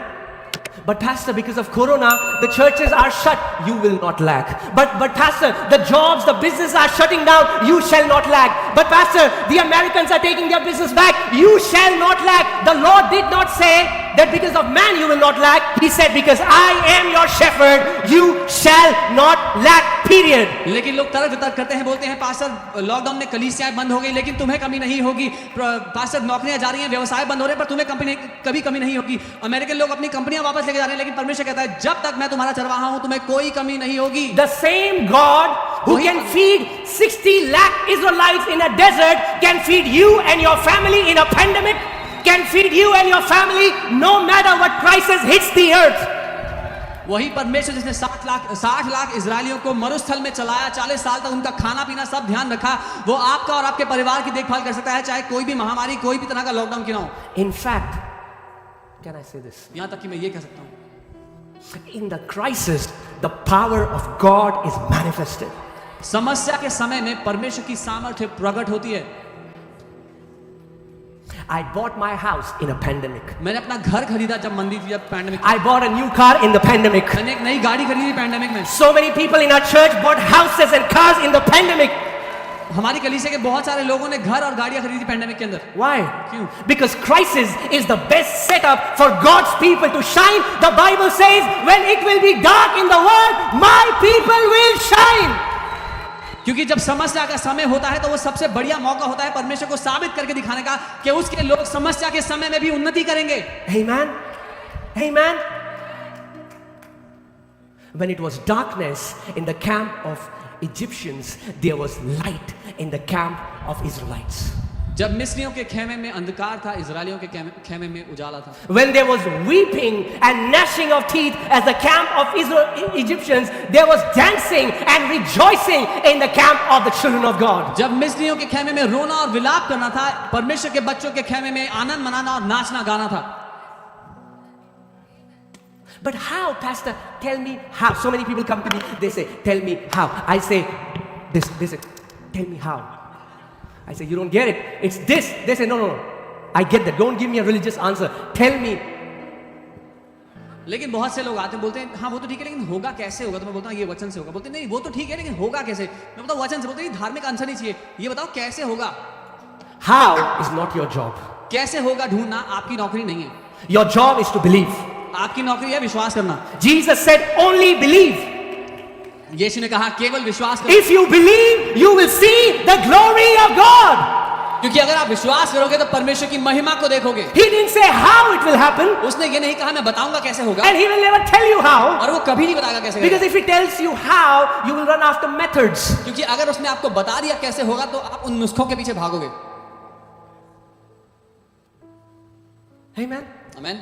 But pastor, because of corona, the churches are shut, you will not lack. But pastor, the jobs, the business are shutting down, you shall not lack. But pastor, the Americans are taking their business back, you shall not lack. The Lord did not say that because of man you will not lack. He said, because I am your shepherd, you shall not lack, period. लेकिन लोग तर्क वितर्क करते हैं, बोलते हैं pastor lockdown में कलीसियाएं बंद हो गई लेकिन तुम्हें कमी नहीं होगी, पास्टर नौकरियां जा रही हैं, व्यवसाय बंद हो रहे हैं पर तुम्हें कभी कमी नहीं होगी। अमेरिकन लोग अपनी कंपनियां वापस लेके जा रहे हैं, लेकिन परमेश्वर कहता है जब तक मैं तुम्हारा चरवाहा हूं तुम्हें कोई कमी नहीं होगी। The same God who can feed 60 lakh Israelites in a desert can feed you and your family in a pandemic, can feed you and your family no matter what crisis hits the earth. वही परमेश्वर जिसने 60 लाख इजरायलियों को मरुस्थल में चलाया, 40 साल तक उनका खाना पीना सब ध्यान रखा, वो आपका और आपके परिवार की देखभाल कर सकता है चाहे कोई भी महामारी, कोई भी तरह का लॉकडाउन क्यों ना हो। In fact, can I say this? यहाँ तक कि मैं ये कह सकता हूँ, In the crisis, the power of God is manifested. समस्या के समय में परमेश्वर की सामर्थ्य प्रकट होती है। I bought my house in a pandemic. मैंने अपना घर खरीदा जब मंदी थी, जब pandemic. I bought a new car in the pandemic. मैंने एक नई गाड़ी खरीदी पैंडेमिक में। So many people in our church bought houses and cars in the pandemic. हमारी कलीसिया के बहुत सारे लोगों ने घर और गाड़ियां खरीदी पैंडेमिक के अंदर। Why? क्यों? Because crisis is the best setup for God's people to shine. The Bible says, when it will be dark in the world, my people will shine. क्योंकि जब समस्या का समय होता है तो वो सबसे बढ़िया मौका होता है परमेश्वर को साबित करके दिखाने का कि उसके लोग समस्या के समय में भी उन्नति करेंगे। Amen. Amen. When it was darkness in the camp of Egyptians, there was light in the camp of Israelites. जब मिस्रियों के खेमे में अंधकार था, इजरायलियों के खेमे में उजाला था। When there was weeping and gnashing of teeth as the camp of Egyptians, there was dancing and rejoicing in the camp of the children of God. जब मिस्रियों के खेमे में रोना और विलाप करना था, परमेश्वर के बच्चों के खेमे में आनंद मनाना और नाचना गाना था। But how, Pastor? Tell me how. So many people come to me, they say, tell me how. I say, this, they say, tell me how. I say, you don't get it. It's this. They say, no. I get that. Don't give me a religious answer. Tell me. लेकिन बहुत से लोग आते हैं, बोलते हैं हाँ वो तो ठीक है, लेकिन होगा कैसे होगा? तो मैं बोलता हूँ ये वचन से होगा। बोलते नहीं वो तो ठीक है, लेकिन होगा कैसे? मैं बताऊँ वचन से। बोलते नहीं धार्मिक आंसर नहीं चाहिए, ये बताओ कैसे होगा। How is not your job. कैसे होगा ढूंढना आपकी नौकरी नहीं है। Your job is to believe. आपकी नौकरी है विश्वास करना। Jesus said, only believe. यीशु ने कहा केवल विश्वास करो। If you believe, you will see the glory of God. क्योंकि अगर आप विश्वास करोगे तो परमेश्वर की महिमा को देखोगे। He didn't say how it will happen. उसने ये नहीं कहा मैं बताऊंगा कैसे होगा। And he will never tell you how. और वो कभी नहीं बताएगा कैसे Because होगा। if he tells you how, you will run after methods. क्योंकि अगर उसने आपको बता दिया कैसे होगा तो आप उन नुस्खों के पीछे भागोगे। Amen. आमीन।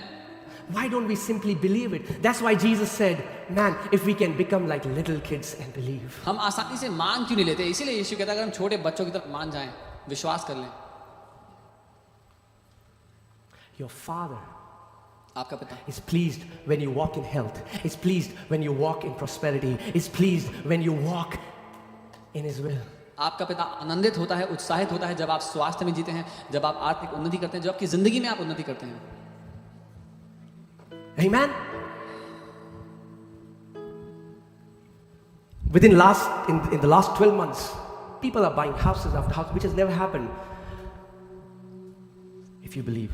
Why don't we simply believe it? That's why Jesus said, man, if we can become like little kids and believe. हम आसानी से मान क्यों नहीं लेते? इसीलिए यीशु कहता है अगर हम छोटे बच्चों की तरफ मान जाएं, विश्वास कर लें। Your Father आपका पिता is pleased when you walk in health. Is pleased when you walk in prosperity. Is pleased when you walk in His will. आपका पिता आनंदित होता है, उत्साहित होता है जब आप स्वास्थ्य में जीते हैं, जब आप आर्थिक उन्नति करते हैं, जब आपकी जिंदगी में आप उन्नति करते हैं। Amen. In the last 12 months, people are buying houses after houses, which has never happened. If you believe.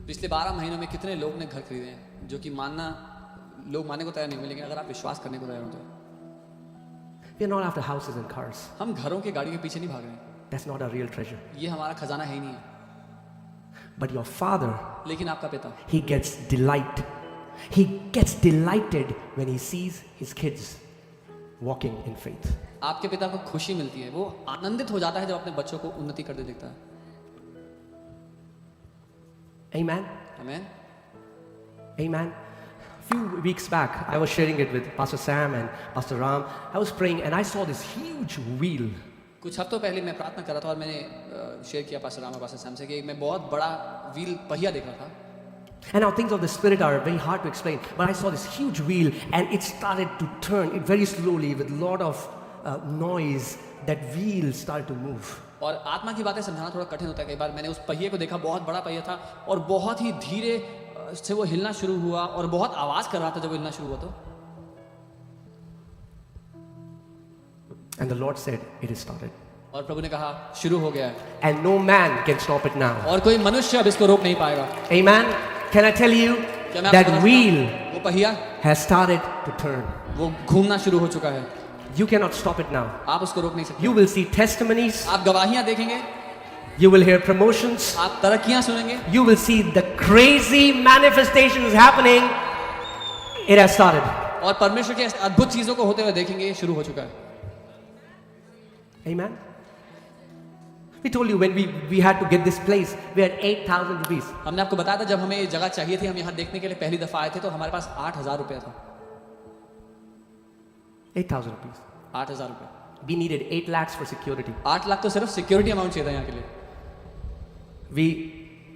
पिछले 12 महीनों में कितने लोग ने घर खरीदे हैं, जो कि लोग मानने को तैयार नहीं हुए, लेकिन अगर आप विश्वास करने को तैयार हो तो। We are not after houses and cars. हम घरों के गाड़ियों के पीछे नहीं भाग रहे हैं। That's not our real treasure. ये हमारा खजाना है ही नहीं है। But your Father, लेकिन आपका पिता He gets delight. He gets delighted when He sees His kids walking in faith. आपके पिता को खुशी मिलती है, वो आनंदित हो जाता है जब अपने बच्चों को उन्नति करते देखता है। Amen. आमीन। Amen. A few weeks back, I was sharing it with Pastor Sam and Pastor Ram. I was praying and I saw this huge wheel. कुछ हफ्तों पहले मैं प्रार्थना कर रहा था और मैंने शेयर किया पास्टर राम और पास्टर सैम से कि मैं बहुत बड़ा व्हील पहिया देख रहा था। And now things of the spirit are very hard to explain, but I saw this huge wheel and it started to turn it very slowly with a lot of noise. That wheel started to move. और आत्मा की बातें समझाना थोड़ा कठिन होता है। कई बार मैंने उस पहिए को देखा, बहुत बड़ा पहिया था और बहुत ही धीरे से वो हिलना शुरू हुआ और बहुत आवाज कर रहा था जब वो हिलना शुरू हुआ तो। And the Lord said, it is started. और प्रभु ने कहा शुरू हो गया है। And no man can stop it now. और कोई मनुष्य अब इसको रोक नहीं पाएगा। Amen. Can I tell you that wheel वो पहिया has started to turn? वो घूमना शुरू हो चुका है। You cannot stop it now. आप उसको रोक नहीं सकते। You will see testimonies. आप गवाहियां देखेंगे। You will hear promotions. आप तरक्कियां सुनेंगे। You will see the crazy manifestations happening. It has started. और परमेश्वर की अद्भुत चीजों को होते हुए देखेंगे, ये शुरू हो चुका है। Amen. We told you when we had to get this place, we had 8,000 rupees. हमने आपको बताया था जब हमें ये जगह चाहिए थी, हम यहाँ देखने के लिए पहली दफा आए थे तो हमारे पास 8,000 रुपया था। 8,000 rupees. 8,000 रुपये। We needed 8 lakhs for security. 8 lakh तो सिर्फ सिक्योरिटी अमाउंट चाहिए था यहाँ के लिए। We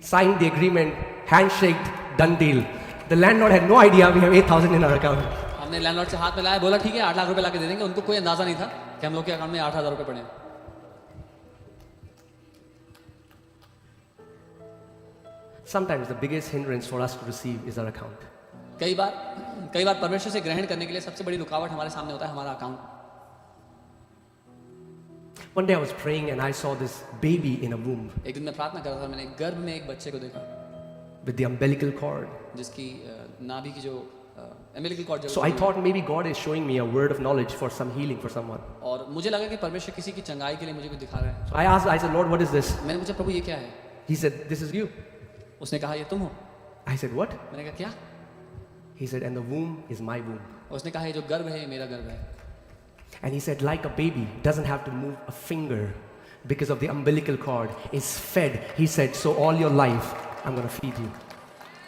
signed the agreement, handshaked, done deal. The landlord had no idea we have 8,000 in our account. हमने लैंडलॉर्ड से हाथ में लाया, बोला ठीक है 8 लाख रुपए लाके दे देंगे। उनको कोई अंदाजा नहीं था कि हम लोग के अकाउंट में 8,000 रुपए पड़े हैं। Sometimes the biggest hindrance for us to receive is our account. कई बार परमेश्वर से ग्रहण करने के लिए सबसे बड़ी रुकावट हमारे सामने होता है हमारा account. One day I was praying and I saw this baby in a womb एक दिन मैं प्रार्थना कर रहा था, मैंने गर्भ में एक बच्चे को देखा with the umbilical cord. जिसकी नाभि की जो umbilical cord So I thought maybe God is showing me a word of knowledge for some healing for someone. और मुझे लगा कि परमेश्वर किसी की चंगाई के लिए मुझे कुछ दिखा रहा है। So I said, Lord, what is this? मैंने पूछा प्रभु ये क्या है? He said, this is you. उसने कहा ये तुम हो। I said, what? मैंने कहा क्या? He said, and the womb is my womb. उसने कहा ये जो गर्भ है ये मेरा गर्भ है। And he said, like a baby doesn't have to move a finger because of the umbilical cord is fed. He said, so all your life I'm going to feed you.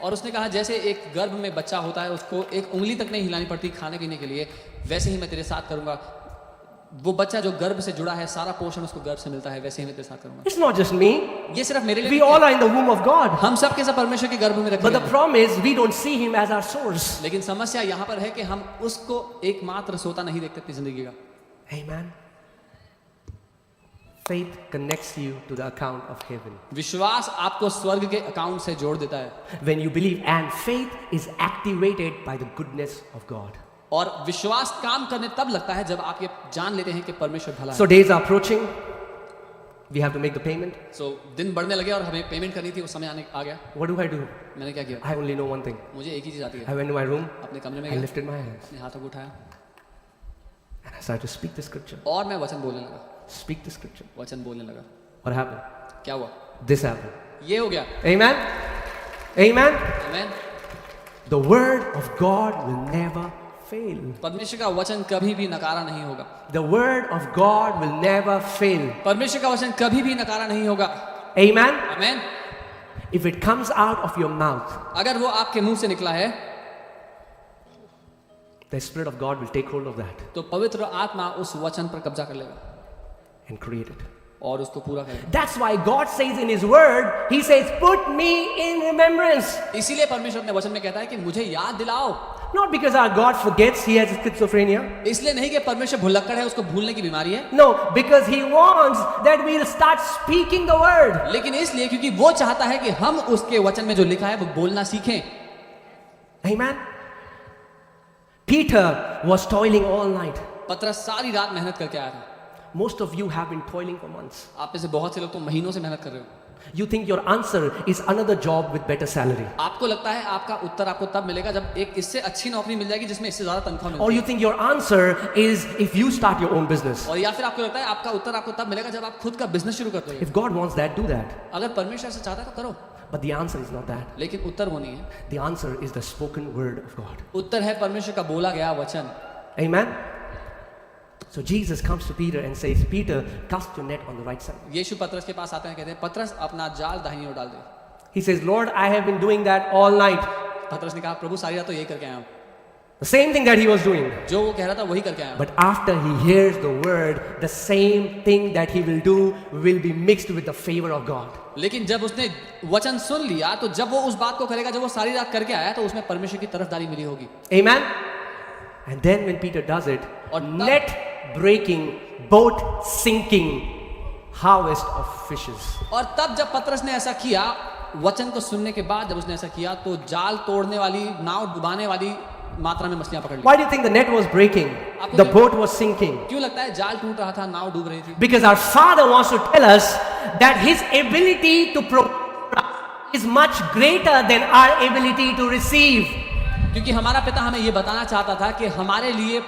और उसने कहा जैसे एक गर्भ में बच्चा होता है उसको एक उंगली तक नहीं हिलानी पड़ती खाने पीने के लिए, वैसे ही मैं तेरे साथ करूंगा। वो बच्चा जो गर्भ से जुड़ा है सारा पोषण उसको गर्भ से मिलता है, वैसे ही मैं तेरे साथ करूंगा। It's not just me. ये सिर्फ मेरे लिए We all are in the womb of God. हम सब के सब परमेश्वर के गर्भ में रखे But the हैं। problem is we don't see him as our source. लेकिन समस्या यहाँ पर है कि हम उसको एकमात्र सोता नहीं देखते अपनी जिंदगी का। Amen. Faith connects you to the account of heaven. विश्वास आपको स्वर्ग के अकाउंट से जोड़ देता है। When you believe, and faith is activated by the goodness of God. और विश्वास काम करने तब लगता है जब आप ये जान लेते हैं कि परमेश्वर भला है। So days are approaching. We have to make the payment. So दिन बढ़ने लगे और हमें पेमेंट करनी थी, वो समय आ गया। What do I do? मैंने क्या किया? I only know one thing. मुझे एक ही चीज आती है। I went to my room. अपने कमरे में I गया, lifted my hands अपने हाथों को उठाया and I started to speak the scripture. और मैं वचन बोलने लगा। Speak the scripture. वचन बोलने लगा। What happened? क्या हुआ? This happened. ये हो गया। Amen. Amen. आमीन। The word of God will never fail. परमेश्वर का वचन कभी भी नकारा नहीं होगा। The word of God will never fail. परमेश्वर का वचन कभी भी नकारा नहीं होगा। Amen. आमीन। If it comes out of your mouth, अगर वो आपके मुंह से निकला है the Spirit of God will take hold of that तो पवित्र आत्मा उस वचन पर कब्जा कर लेगा and create it. और उसको पूरा करेगा। That's why God says in His Word, He says, put me in remembrance. इसीलिए परमेश्वर अपने वचन में कहता है कि मुझे याद दिलाओ। Not because our God forgets, He has schizophrenia. इसलिए नहीं कि परमेश्वर भुलक्कड़ है, उसको भूलने की बीमारी है, No, because He wants that we'll start speaking the Word. लेकिन इसलिए क्योंकि वो चाहता है कि हम उसके वचन में जो लिखा है वो बोलना सीखें। Amen. Peter was toiling all night. पतरस सारी रात मेहनत करके आया था। Most of you have been toiling for months. आप में से बहुत से लोग तो महीनों से मेहनत कर रहे हो। You think your answer is another job with better salary. आपको लगता है आपका उत्तर आपको तब मिलेगा जब एक इससे अच्छी नौकरी मिल जाएगी जिसमें इससे ज्यादा तनख्वाह Or मिलेगी। you think your answer is if you start your own business. और या फिर आपको लगता है आपका उत्तर आपको तब मिलेगा जब आप खुद का बिजनेस शुरू करते हो। If God wants that, do that. अगर परमेश्वर से चाहता है तो करो, But the answer is not that. लेकिन उत्तर वो नहीं है। The answer is the spoken word of God. उत्तर है परमेश्वर का बोला गया वचन। Amen. So Jesus comes to Peter and says, Peter, cast your net on the right side. यीशु पतरस के पास आते हैं, कहते हैं पतरस अपना जाल दाहिनी ओर डाल दे। He says, Lord, I have been doing that all night. पतरस ने कहा प्रभु सारी रात तो यही करके आया हूँ। The same thing that he was doing. जो वो कह रहा था वही करके आया हूँ। But after he hears the word, the same thing that he will do will be mixed with the favor of God. लेकिन जब उसने वचन सुन लिया तो जब वो उस बात को करेगा जब वो सारी रात करके आया तो उसमें परमेश्वर की तरफदारी मिली होगी। Amen. And then when Peter does it, और net breaking, boat sinking, harvest of fishes. और तब जब पतरस ने ऐसा किया, वचन को सुनने के बाद जब उसने ऐसा किया तो जाल तोड़ने वाली, नाव डुबाने वाली मात्रा में मछलियां पकड़ ली। Why do you think the net was breaking? The boat was sinking. क्यों लगता है जाल टूट रहा था, नाव डूब रही थी? Because our Father wants to tell us that His ability to provide is much greater than our ability to receive. क्योंकि हमारा पिता हमें ये बताना चाहता था कि हमारे लिए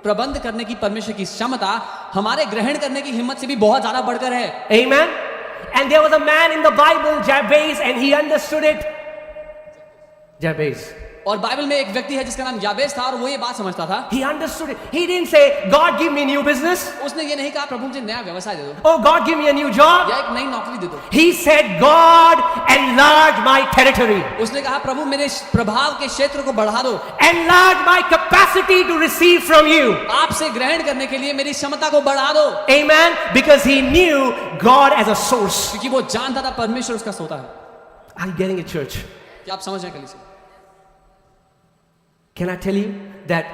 प्रबंध करने की परमेश्वर की क्षमता हमारे ग्रहण करने की हिम्मत से भी बहुत ज्यादा बढ़कर है। Amen. And there was a man in the Bible, Jabez, and he understood it. Jabez. और बाइबल में एक व्यक्ति है जिसका नाम याबेस था और वो ये बात समझता था। He understood it. He didn't say, God, give me new business. उसने ये नहीं कहा प्रभु मुझे नया व्यवसाय दे दो, Oh, God, give me a new job. या एक नई नौकरी दे दो। He said, God, enlarge my territory. उसने कहा प्रभु मेरे प्रभाव के क्षेत्र को बढ़ा दो, Enlarge my capacity to receive from you. आपसे ग्रहण करने के लिए मेरी क्षमता को बढ़ा दो। Amen. Because he knew God as a source. क्योंकि वो जानता था परमेश्वर उसका सोता है। Are you getting it, church? क्या आप समझ रहे हैं कलीसिया? Can I tell you that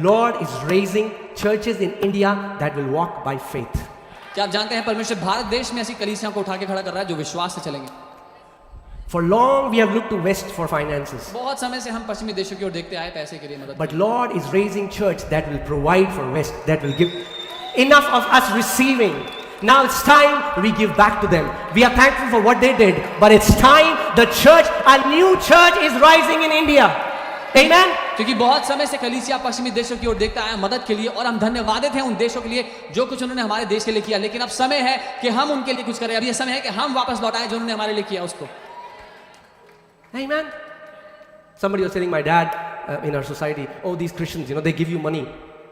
Lord is raising churches in India that will walk by faith? क्या आप जानते हैं परमेश्वर भारत देश में ऐसी कलीसियाओं को उठा के खड़ा कर रहा है जो विश्वास से चलेंगे? For long we have looked to West for finances. बहुत समय से हम पश्चिमी देशों की ओर देखते आए पैसे के लिए मदद। But Lord is raising church that will provide for West, that will give enough of us receiving. Now it's time we give back to them. We are thankful for what they did, but it's time the church, a new church is rising in India. Amen? क्योंकि बहुत समय से कलीसिया पश्चिमी देशों की ओर देखता आया मदद के लिए और हम धन्यवादित हैं उन देशों के लिए जो कुछ उन्होंने हमारे देश के लिए किया, लेकिन अब समय है कि हम उनके लिए कुछ करें। अब ये समय है कि हम वापस लौटाएं जो उन्होंने हमारे लिए किया उसको। Amen? Somebody was telling my dad in our society, oh, these Christians, they give you money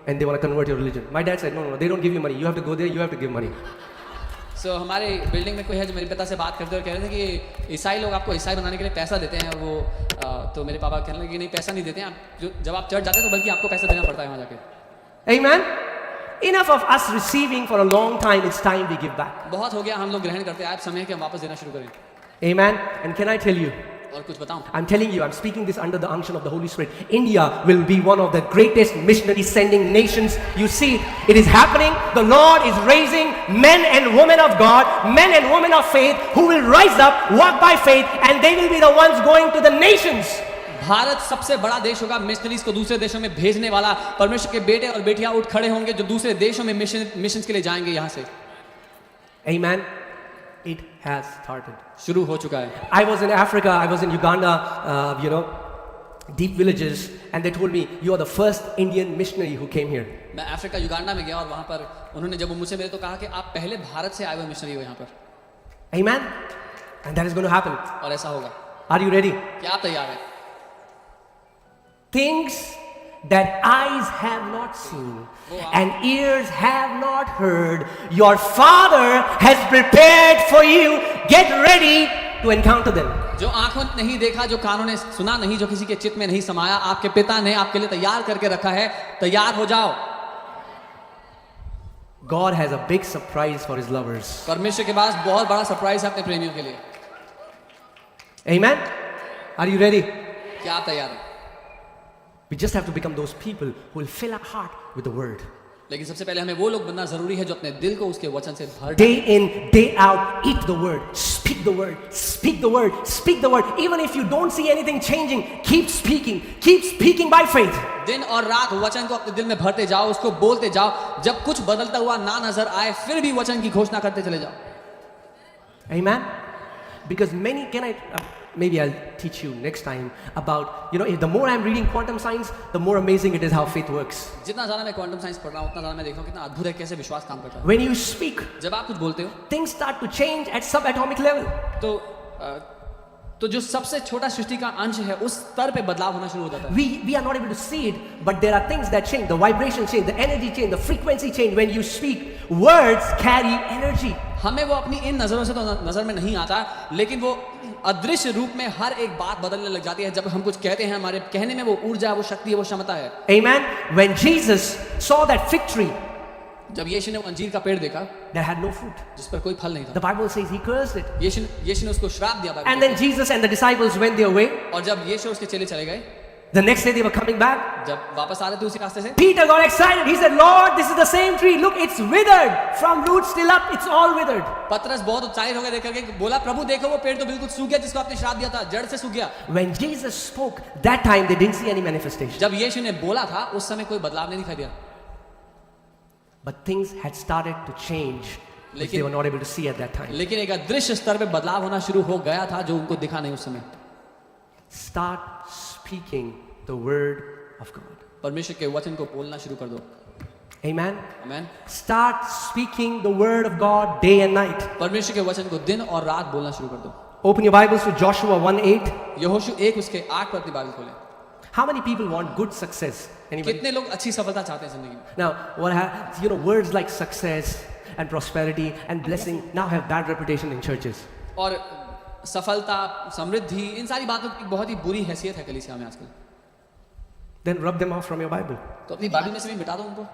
and they want to convert your religion. My dad said, no, they don't give you money. You have to go there, you have to give money. So हमारे building में कोई है जो मेरे पिता से बात करते और कह रहे थे कि ईसाई लोग आपको ईसाई बनाने के लिए पैसा देते हैं और वो तो मेरे पापा कहने लगे कि नहीं पैसा नहीं देते हैं आप जब आप चर्च जाते हैं तो बल्कि आपको पैसा देना पड़ता है वहाँ जाके। Amen? Enough of us receiving for a long time. It's time we give back. बहुत हो गया हम लोग ग्रहण करते हैं, अब समय है कि हम वापस देना शुरू करें। Amen? And can I tell you? और कुछ बताऊं? I'm telling you, I'm speaking this under the unction of the Holy Spirit. India will be one of the greatest missionary sending nations. You see, it is happening. The Lord is raising men and women of God, men and women of faith who will rise up, walk by faith, and they will be the ones going to the nations. Bharat सबसे बड़ा देश होगा missionaries को दूसरे देशों में भेजने वाला। परमेश्वर के बेटे और बेटियां उठ खड़े होंगे जो दूसरे देशों में मिशन के लिए जाएंगे यहाँ से। Amen. It has started. शुरू हो चुका है। I was in Africa, I was in Uganda, deep villages, and they told me, you are the first Indian missionary who came here. मैं अफ्रीका युगांडा में गया और वहाँ पर उन्होंने जब मुझसे मेरे तो कहा कि आप पहले भारत से आए हुए मिशनरी हो यहाँ पर। Amen. And that is going to happen. और ऐसा होगा। Are you ready? क्या आप तैयार हैं? Things that eyes have not seen and ears have not heard, your Father has prepared for you. Get ready to encounter them. जो आंखों ने नहीं देखा, जो कानों ने सुना नहीं, जो किसी के चित्त में नहीं समाया, आपके पिता ने आपके लिए तैयार करके रखा है। तैयार हो जाओ। God has a big surprise for his lovers. परमेश्वर के पास बहुत बड़ा सरप्राइज है अपने प्रेमियों के लिए। Amen? Are you ready? क्या आप तैयार हैं? We just have to become those people who will fill our heart with the word. लेकिन सबसे पहले हमें वो लोग बनना जरूरी है जो अपने दिल को उसके वचन से भर Day in, day out, eat the word, speak the word, speak the word, speak the word. Even if you don't see anything changing, keep speaking by faith. दिन और रात वचन को अपने दिल में भरते जाओ, उसको बोलते जाओ। जब कुछ बदलता हुआ ना नजर आए, फिर भी वचन की घोषणा करते चले जाओ। Amen? Because maybe I'll teach you next time about, the more I'm reading quantum science, the more amazing it is how faith works. जितना ज्यादा मैं क्वांटम साइंस पढ़ रहा हूँ उतना ज्यादा मैं देख रहा हूँ कितना अद्भुत है कैसे विश्वास काम करता है। When you speak, जब आप कुछ बोलते हो things start to change at subatomic level. तो जो सबसे छोटा सृष्टि का अंश है उस स्तर पे बदलाव होना शुरू हो जाता है। We are not able to see it, but there are things that change. The vibrations change, the energy change, the frequency change. When you speak, words carry energy. हमें वो अपनी इन नजरों से तो नजर में नहीं आता, लेकिन वो अदृश्य रूप में हर एक बात बदलने लग जाती है। जब हम कुछ कहते हैं, हमारे कहने में वो ऊर्जा, वो शक्ति, वो क्षमता है। Amen. When Jesus saw that fig tree, जब यीशु ने अंजीर का पेड़ देखा that had no fruit, जिस पर कोई फल नहीं था, the Bible says he cursed it. यीशु ने उसको श्राप दिया। And then Jesus and the disciples went their way. और जब यीशु उसके चेले चले गए, The next day they were coming back. जब वापस आ रहे थे उसी रास्ते से, Peter got excited. He said, Lord, this is the same tree. Look, it's withered. From roots till up, it's all withered. पतरस बहुत उत्साहित होकर देख करके बोला, प्रभु देखो वो पेड़ तो बिल्कुल सूख गया जिसको आपने श्राप दिया था, जड़ से सूख गया। When Jesus spoke, that time they didn't see any manifestation. जब यीशु ने बोला था उस समय कोई बदलाव नहीं दिखाई दिया, But things had started to change, which they were not able to see at that time. लेकिन एक अदृश्य स्तर पे बदलाव होना शुरू हो गया था जो उनको दिखा नहीं उस समय। Start speaking the word of God. परमेश्वर के वचन को बोलना शुरू कर दो। Amen. आमीन। Start speaking the word of God day and night. परमेश्वर के वचन को दिन और रात बोलना शुरू कर दो। Open your Bibles to Joshua 1:8. यहोशू 1 उसके 8 पर अपनी बाइबल खोलें। How many people want good success? Anybody? कितने लोग अच्छी सफलता चाहते हैं जिंदगी में? Now, words like success and prosperity and blessing now have bad reputation in churches. और सफलता, समृद्धि, इन सारी बातों की बहुत ही बुरी हैसियत है कलीसिया में आजकल। Then rub them off from your Bible. तो अपनी बाइबल में से भी मिटा दो उनको।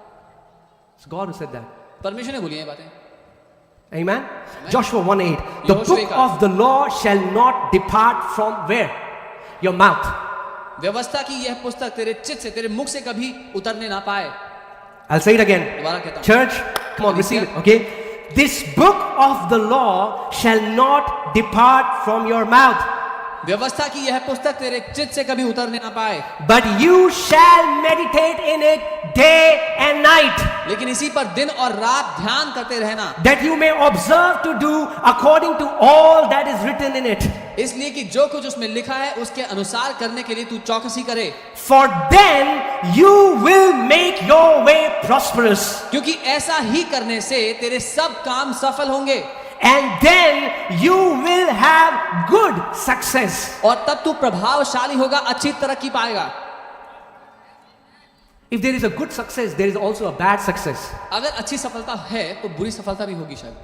It's God who said that. परमेश्वर ने बोली ये बातें। Amen. Joshua 1:8. The book of the law shall not depart from where? your mouth. व्यवस्था की यह पुस्तक तेरे चित्त से, तेरे मुख से कभी उतरने ना पाए। I'll say it again. दोबारा कहता हूं। Church, come on, receive it, okay? This book of the law shall not depart from your mouth, व्यवस्था की यह पुस्तक तेरे चित्त से कभी उतरने ना पाए, but you shall meditate in it day and night, लेकिन इसी पर दिन और रात ध्यान करते रहना, that you may observe to do according to all that is written in it. इसलिए कि जो कुछ उसमें लिखा है उसके अनुसार करने के लिए तू चौकसी करे। For then you will make your way prosperous, क्योंकि ऐसा ही करने से तेरे सब काम सफल होंगे, and then you will have good success. और तब तू प्रभावशाली होगा, अच्छी तरक्की पाएगा। If there is a good success, there is also a bad success. अगर अच्छी सफलता है तो बुरी सफलता भी होगी शायद।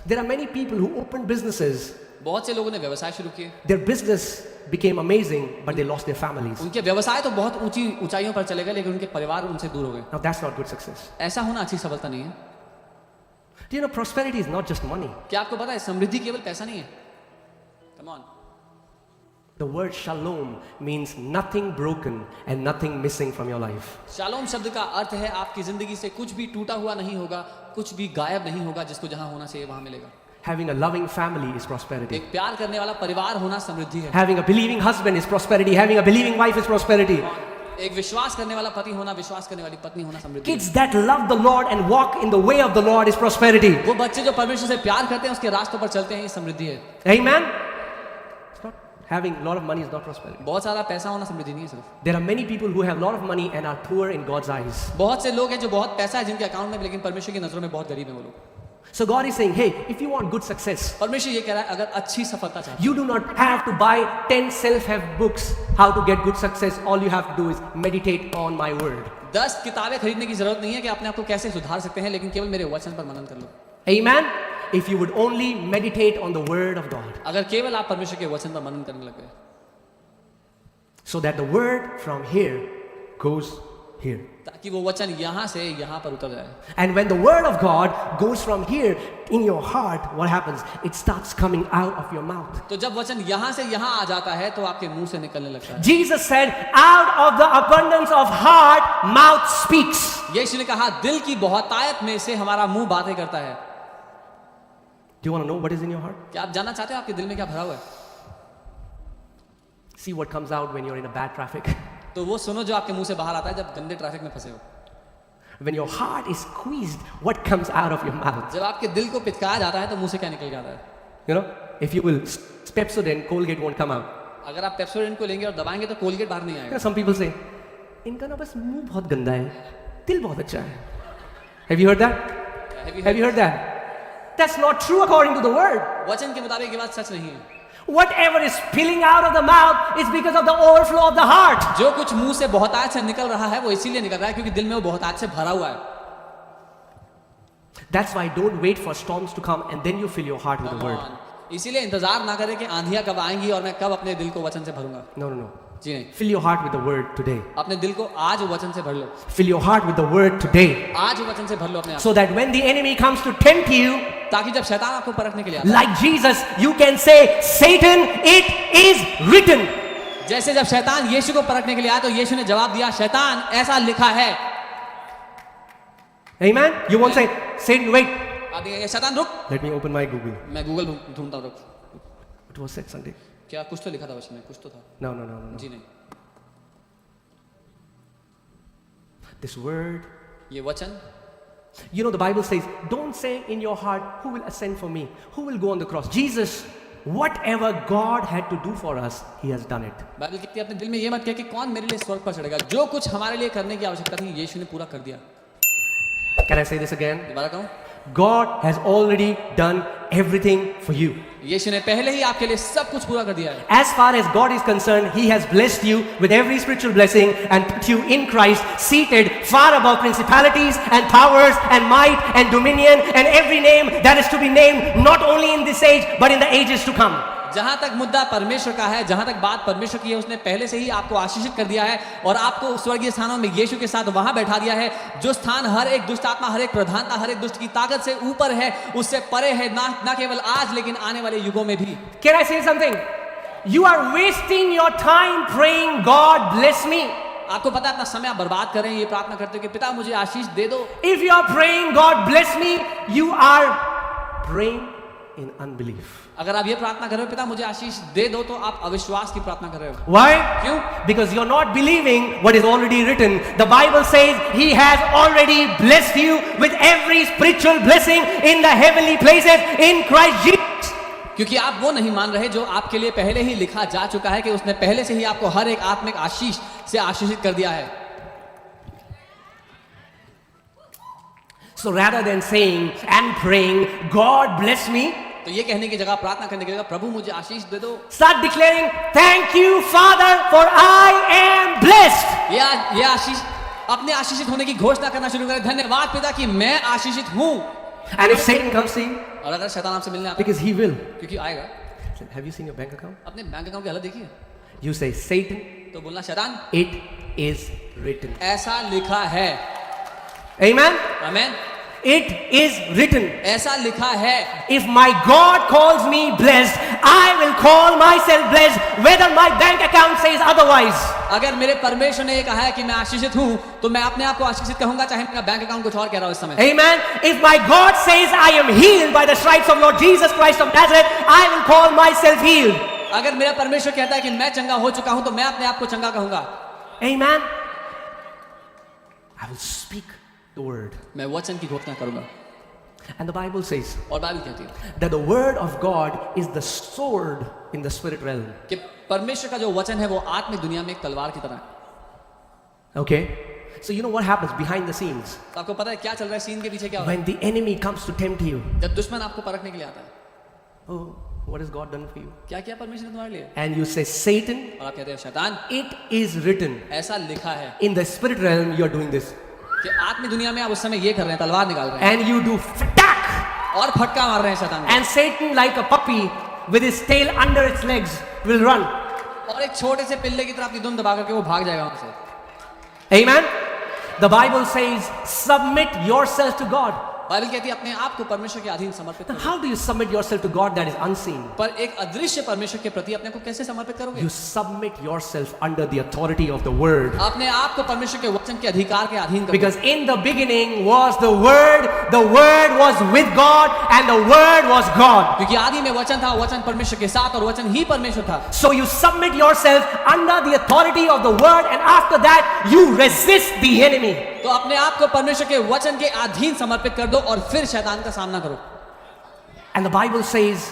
There are many people who opened businesses. बहुत से लोगों ने व्यवसाय शुरू किए, Their business became amazing, but they lost their families. उनके व्यवसाय तो बहुत ऊंची ऊंचाइयों पर चले गए, लेकिन उनके परिवार उनसे दूर हो गए। Now that's not good success. ऐसा होना अच्छी सफलता नहीं है। Do you know prosperity is not just money? क्या आपको पता है समृद्धि केवल पैसा नहीं है? Come on. The word shalom means nothing broken and nothing missing from your life. Shalom शब्द का अर्थ है आपकी जिंदगी से कुछ भी टूटा हुआ नहीं होगा, कुछ भी गायब नहीं होगा, जिसको जहां होना चाहिए वहां मिलेगा। Having a loving family is prosperity. एक प्यार करने वाला परिवार होना समृद्धि है। Having a believing husband is prosperity. Having a believing wife is prosperity. एक विश्वास करने वाला पति होना, विश्वास करने वाली पत्नी होना समृद्धि है। Kids that love the Lord and walk in the way of the Lord is prosperity. वो बच्चे जो परमेश्वर से प्यार करते हैं, उसके रास्तों पर चलते हैं, ये समृद्धि है। Amen? It's not having a lot of money is not prosperity. बहुत सारा पैसा होना समृद्धि नहीं है सिर्फ। There are many people who have a lot of money and are poor in God's eyes. बहुत से लोग हैं जो बहुत पैसा है जिनके अकाउंट में, लेकिन परमेश्वर की नजरों में बहुत गरीब हैं वो लोग। So God is saying, hey, if you want good success, परमेश्वर ये कह रहा है अगर अच्छी सफलता चाहते you do not have to buy 10 self-help books how to get good success. All you have to do is meditate on my word. 10 किताबें खरीदने की जरूरत नहीं है कि अपने आप को कैसे सुधार सकते हैं, लेकिन केवल मेरे वचन पर मनन कर लो। Amen? If you would only meditate on the word of God, अगर केवल आप परमेश्वर के वचन पर मनन करने लग गए, so that the word from here goes here. ताकि वो वचन यहाँ से यहाँ पर उतर जाए। And when the word of God goes from here in your heart, what happens? It starts coming out of your mouth. तो जब वचन यहाँ से यहाँ आ जाता है तो आपके मुंह से निकलने लगता है। Jesus said, out of the abundance of heart, mouth speaks. यीशु ने कहा दिल की बहुतायत में से हमारा मुंह बातें करता है। Do you want to know what is in your heart? क्या आप जानना चाहते हो आपके दिल में क्या भरा हुआ है? See what comes out when you're in a bad traffic. तो वो सुनो जो आपके मुंह से बाहर आता है जब गंदे ट्रैफिक में फंसे हो। When your heart is squeezed, what comes out of your mouth? जब आपके दिल को पिचकाया जाता है तो मुंह से क्या निकल जाता है? You know, if you will Pepsodent, Colgate won't come out. अगर आप पेप्सोडेंट को लेंगे और दबाएंगे तो कोलगेट बाहर नहीं You know, आएगा। some people say, इनका ना बस मुंह बहुत गंदा है, दिल बहुत अच्छा है. Have you heard that? Have you heard that? That's not true according to the word. वचन के मुताबिक ये बात सच नहीं है। Whatever is spilling out of the mouth is because of the overflow of the heart. जो कुछ मुंह से बहुतायत से निकल रहा है वो इसीलिए निकल रहा है क्योंकि दिल में वो बहुतायत से भरा हुआ है। That's why don't wait for storms to come and then you fill your heart with the word. इसीलिए इंतजार ना करें कि आंधियां कब आएंगी और मैं कब अपने दिल को वचन से भरूंगा। No, no, no. जी नहीं, Fill your heart with the word today. अपने दिल को आज वचन से भर लो। Fill your heart with the word today. आज वचन से भर लो अपने आप, So that when the enemy comes to tempt you, ताकि जब शैतान आपको परखने के लिए आता है, like Jesus, you can say, Satan, it is written. जैसे जब शैतान यीशु को परखने के लिए आया तो यीशु ने जवाब दिया, शैतान ऐसा लिखा है। Amen? You won't say, Satan, wait. आप कहेंगे शैतान रुक, Let me open my Google. मैं गूगल ढूंढता हूँ, रुक। What was said Sunday? क्या कुछ तो लिखा था वचन में, कुछ तो था। No, no, no, no, no. जी नहीं, This word. ये वचन, You know, the Bible says, don't say in your heart, who will ascend for me? Who will go on the cross? Jesus, whatever God had to do for us, He has done it. Bible कहती है अपने दिल में ये मत कह कि कौन मेरे लिए स्वर्ग पर चढ़ेगा, जो कुछ हमारे लिए करने की आवश्यकता थी यीशु ने पूरा कर दिया। Can I say this again? दोबारा कहूँ, God has already done everything for you. यीशु ने पहले ही आपके लिए सब कुछ पूरा कर दिया है। As far as God is concerned, He has blessed you with every spiritual blessing and put you in Christ, seated far above principalities and powers and might and dominion and every name that is to be named, not only in this age, but in the ages to come. जहां तक मुद्दा परमेश्वर का है, जहां तक बात परमेश्वर की है, उसने पहले से ही आपको आशीषित कर दिया है और आपको स्वर्गीय स्थानों में यीशु के साथ वहां बैठा दिया है। जो स्थान हर एक दुष्ट आत्मा, हर एक प्रधानता, हर एक दुष्ट की ताकत से ऊपर है, उससे परे है, ना केवल आज लेकिन आने वाले युगों में भी। Can I say something? You are wasting your time praying, God bless me. आपको पता है अपना समय आप बर्बाद कर रहे हैं ये प्रार्थना करते हो कि पिता मुझे आशीष दे दो। If you are praying, God bless me, you are praying in unbelief. अगर आप ये प्रार्थना कर रहे हो पिता मुझे आशीष दे दो, तो आप अविश्वास की प्रार्थना कर रहे हो। Why? क्यों? Because you're not believing what is already written. The Bible says He has already blessed you with every spiritual blessing in the heavenly places in Christ Jesus. क्योंकि आप वो नहीं मान रहे जो आपके लिए पहले ही लिखा जा चुका है कि उसने पहले से ही आपको हर एक आत्मिक आशीष से आशीषित कर दिया है। So rather than saying and praying, God bless me, तो ये कहने की जगह, प्रार्थना करने की जगह प्रभु मुझे आशीष दे दो, start declaring, thank you Father for I am blessed. ये आशीष अपने आशीषित होने की घोषणा करना शुरू करें। धन्यवाद पिता कि मैं आशीषित हूँ। And if Satan comes to you, और अगर शैतान आपसे मिलने आता है, because he will, क्योंकि आएगा, have you seen your bank account? अपने बैंक अकाउंट की हालत देखिए, You say, Satan, तो बोलना शैतान it is written. ऐसा लिखा है। Amen? Amen. It is written. ऐसा लिखा है। If my God calls me blessed, I will call myself blessed, whether my bank account says otherwise. अगर मेरे परमेश्वर ने ये कहा है कि मैं आशीषित हूँ, तो मैं अपने आप को आशीषित कहूंगा, चाहे मेरा बैंक अकाउंट कुछ और कह रहा हो इस समय। Amen. If my God says I am healed by the stripes of Lord Jesus Christ of Nazareth, I will call myself healed. अगर मेरा परमेश्वर कहता है कि मैं चंगा हो चुका हूं, तो मैं अपने आप को चंगा कहूंगा। Amen. I will speak the word. मैं वचन की घोषणा करूंगा। And the Bible says और बाइबल कहती है that the word of God is the sword in the spirit realm. कि परमेश्वर का जो वचन है वो आत्मिक दुनिया में एक तलवार की तरह है। Okay? So you know what happens behind the scenes? तो आपको पता है क्या चल रहा है सीन के पीछे क्या हो रहा When the enemy comes to tempt you, है? जब दुश्मन आपको परखने के लिए आता है, oh, what has God done for you? क्या किया परमेश्वर ने तुम्हारे लिए? And you say, Satan, और आप कहते हैं शैतान, it is written. ऐसा लिखा है In the spirit realm, you are doing this. कि आत्मिक दुनिया में आप उस समय ये कर रहे हैं, तलवार निकाल रहे हैं And you do fatak. और फटका मार रहे हैं शैतान को। And Satan, like a puppy with his tail under its legs, will run. और एक छोटे से पिल्ले की तरह अपनी दुम दबा करके वो भाग जाएगा वहां से। Amen? The Bible says, submit yourself to God. Bible कहती है अपने आप को परमेश्वर के अधीन समर्पित Now, करो। how do you submit yourself to God that is unseen? पर एक अदृश्य परमेश्वर के प्रति अपने को कैसे समर्पित करोगे? You submit yourself under the authority of the Word. अपने आप को परमेश्वर के वचन के अधिकार के अधीन करो। Because in the beginning was the Word was with God, and the Word was God. क्योंकि आदि में वचन था, वचन परमेश्वर के साथ और वचन ही परमेश्वर था। So you submit yourself under the authority of the Word, and after that you resist the enemy. तो अपने आप को परमेश्वर के वचन के अधीन समर्पित कर दो और फिर शैतान का सामना करो। And the Bible says,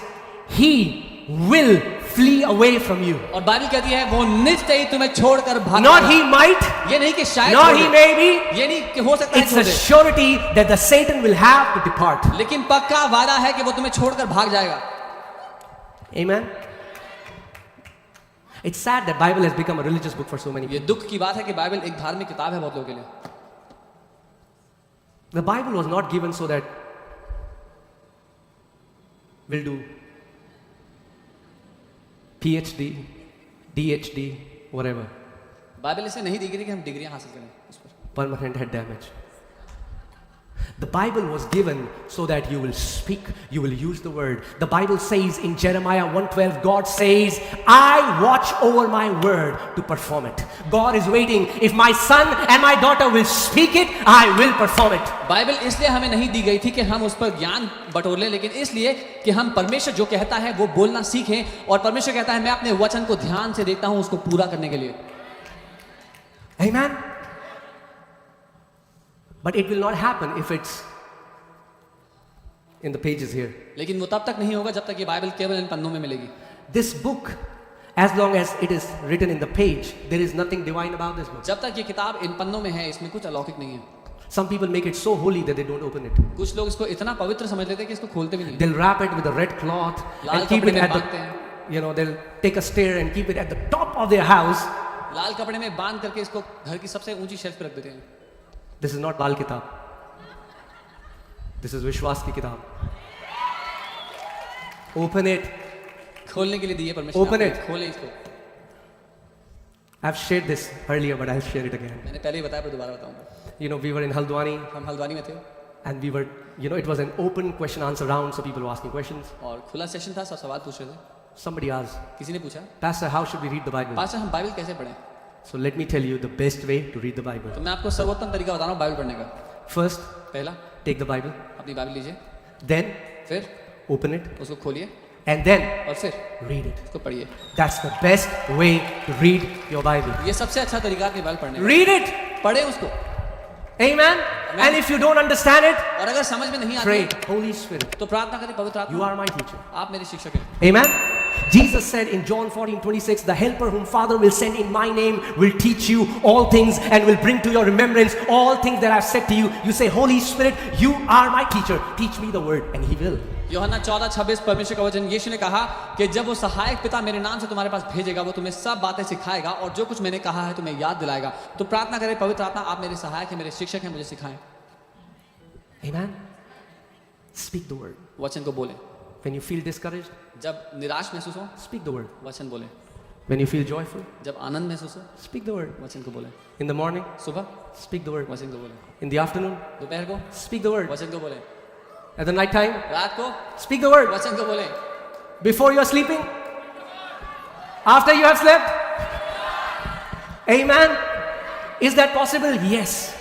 He will flee away from you. और बाइबल कहती है वो निश्चय ही तुम्हें छोड़कर भागेगा। Not he might, ये नहीं कि शायद nor छोड़ he दे। may be. ये नहीं कि हो सकता है It's छोड़ a they. surety that the Satan will have to depart. लेकिन पक्का वादा है कि वो तुम्हें छोड़कर भाग जाएगा। Amen. It's sad that Bible has become a religious book for so many ये people. दुख की बात है कि बाइबल एक धार्मिक किताब है बहुत लोगों के लिए। The Bible was not given so that we'll do PhD, DHD, whatever. Bible इसे नहीं दी गई थी कि हम डिग्रियां हासिल करें उस पर। Permanent head damage. The Bible was given so that you will speak, you will use the word. The Bible says in Jeremiah 1:12, God says, I watch over my word to perform it. God is waiting. If my son and my daughter will speak it, I will perform it. Bible इसलिए हमें नहीं दी गई थी कि हम उस पर ज्ञान बटोर लें, लेकिन इसलिए कि हम परमेश्वर जो कहता है वो बोलना सीखें। और परमेश्वर कहता है मैं अपने वचन को ध्यान से देखता हूं उसको पूरा करने के लिए। Amen. But it will not happen if it's in the pages here. लेकिन वो तब तक नहीं होगा जब तक ये बाइबल केवल इन पन्नों में मिलेगी। This book, as long as it is written in the page, there is nothing divine about this book. जब तक ये किताब इन पन्नों में है इसमें कुछ अलौकिक नहीं है। Some people make it so holy that they don't open it. कुछ लोग इसको इतना पवित्र समझ लेते हैं कि इसको खोलते भी नहीं। They'll wrap it with a red cloth Lal and keep कपड़े it में at बांधते हैं। the, they'll take a stair and keep it at the top of their house. लाल कपड़े में बांध करके इसको घर की सबसे ऊंची शेल्फ पे रख देते हैं। This is not Bal Kitab. This is Vishwas ki kitab. Open it. खोलने के लिए दिए परमेश्वर ने Open आपको। it. खोले इसको। I've shared this earlier, but I'll share it again. मैंने पहले ही बताया पर दोबारा बताऊंगा। You know, we were in Haldwani हम हल्द्वानी में थे and we were, it was an open question answer round, so people were asking questions. और खुला सेशन था, सब सवाल पूछ रहे थे। Somebody asked, किसी ने पूछा, Pastor, how should we read the Bible? Pastor हम बाइबल कैसे पढ़ें? So let me tell you the best way to read the Bible. तो मैं आपको सर्वोत्तम तरीका बता रहा हूँ बाइबल पढ़ने का। First, पहला, take the Bible, अपनी बाइबल लीजिए, then फिर open it, उसको खोलिए and then और फिर read it. उसको पढ़िए। That's the best way to read your Bible. ये सबसे अच्छा तरीका है अपनी बाइबल पढ़ने का। Read it. पढ़े उसको, Amen. And if you don't understand it, और अगर समझ में नहीं आती pray, है, Holy Spirit, तो प्रार्थना करें, पवित्र you आत्मा are my teacher. आप मेरे शिक्षक हैं। Amen. Jesus said in John 14:26, the helper whom Father will send in my name will teach you all things and will bring to your remembrance all things that I've said to you. You say, Holy Spirit, you are my teacher. Teach me the word, and he will. यूहन्ना 14:26 परमेश्वर का वचन, यीशु ने कहा कि जब वो सहायक पिता मेरे नाम से तुम्हारे पास भेजेगा, वो तुम्हें सब बातें सिखाएगा और जो कुछ मैंने कहा है तुम्हें याद दिलाएगा। तो प्रार्थना करें, पवित्र आत्मा आप मेरे सहायक हैं, मेरे शिक्षक हैं, मुझे सिखाएं। Amen. Speak the word. वचन को बोलें। When you feel discouraged, जब निराश महसूस हो, speak the word. वचन बोलें। When you feel joyful, जब आनंद महसूस हो, speak the word. वचन को बोलें। In the morning, सुबह speak the word. वचन को बोलें। In the afternoon, दोपहर को speak the word. वचन को बोलें। At the night time, रात को speak the word. वचन को बोलें। Before you are sleeping, after you have slept. Amen. Is that possible? Yes.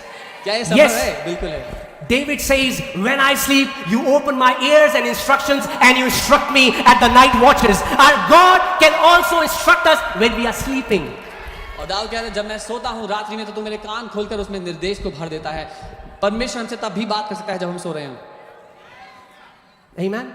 क्या ये संभव Yes. है? बिल्कुल है। David says, when I sleep, you open my ears and instructions and you instruct me at the night watches. Our God can also instruct us when we are sleeping. और दाऊद कह रहे हैं, जब मैं सोता हूँ रात्रि में तो तू मेरे कान खोलकर उसमें निर्देश को भर देता है। परमेश्वर हमसे तब भी बात कर सकता है जब हम सो रहे हो। Amen.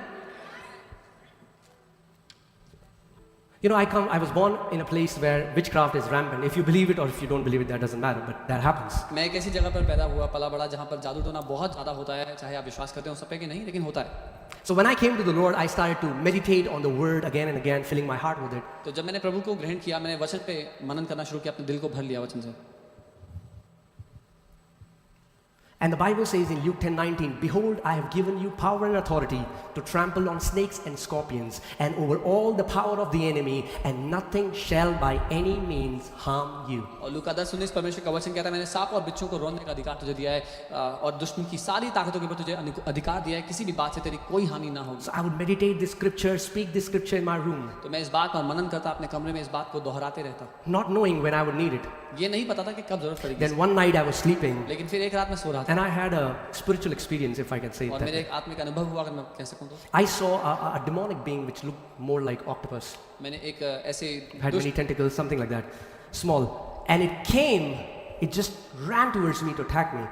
You know, I was born in a place where witchcraft is rampant. If you believe it or if you don't believe it, that doesn't matter, but that happens. मैं एक ऐसी जगह पर पैदा हुआ, पला बड़ा, जहाँ पर जादू टोना बहुत ज़्यादा होता है, चाहे आप विश्वास करते हो सब पे कि नहीं, लेकिन होता है। So when I came to the Lord, I started to meditate on the word again and again, filling my heart with it. तो जब मैंने प्रभु को ग्रहण किया, मैंने वचन पे मनन करना शुरू किया, अपने दिल को भर लिया वचन से। And the Bible says in Luke 10:19, behold, I have given you power and authority to trample on snakes and scorpions and over all the power of the enemy, and nothing shall by any means harm you. और लूका 10:19 परमेश्वर का वचन कहता है, मैंने सांप और बिच्छू को रोकने का अधिकार तुझे दिया है और दुश्मन की सारी ताकतों के ऊपर तुझे अधिकार दिया है, किसी भी बात से तेरी कोई हानि ना होगी। So I would meditate this scripture, speak this scripture in my room, तो मैं इस बात पर मनन करता, अपने कमरे में इस बात को दोहराते रहता। not knowing when I would need it. ये नहीं पता था कि कब जरूरत पड़ेगी। Then one night I was sleeping, लेकिन फिर एक रात में सो रहा था and I had a spiritual experience, if I can say it और that मेरे way. एक आत्मिक अनुभव हुआ, अगर मैं कह सकूं तो। I saw a demonic being which looked more like octopus. मैंने एक ऐसे Had many tentacles, something like that, small. And it came, it just ran towards me to attack me.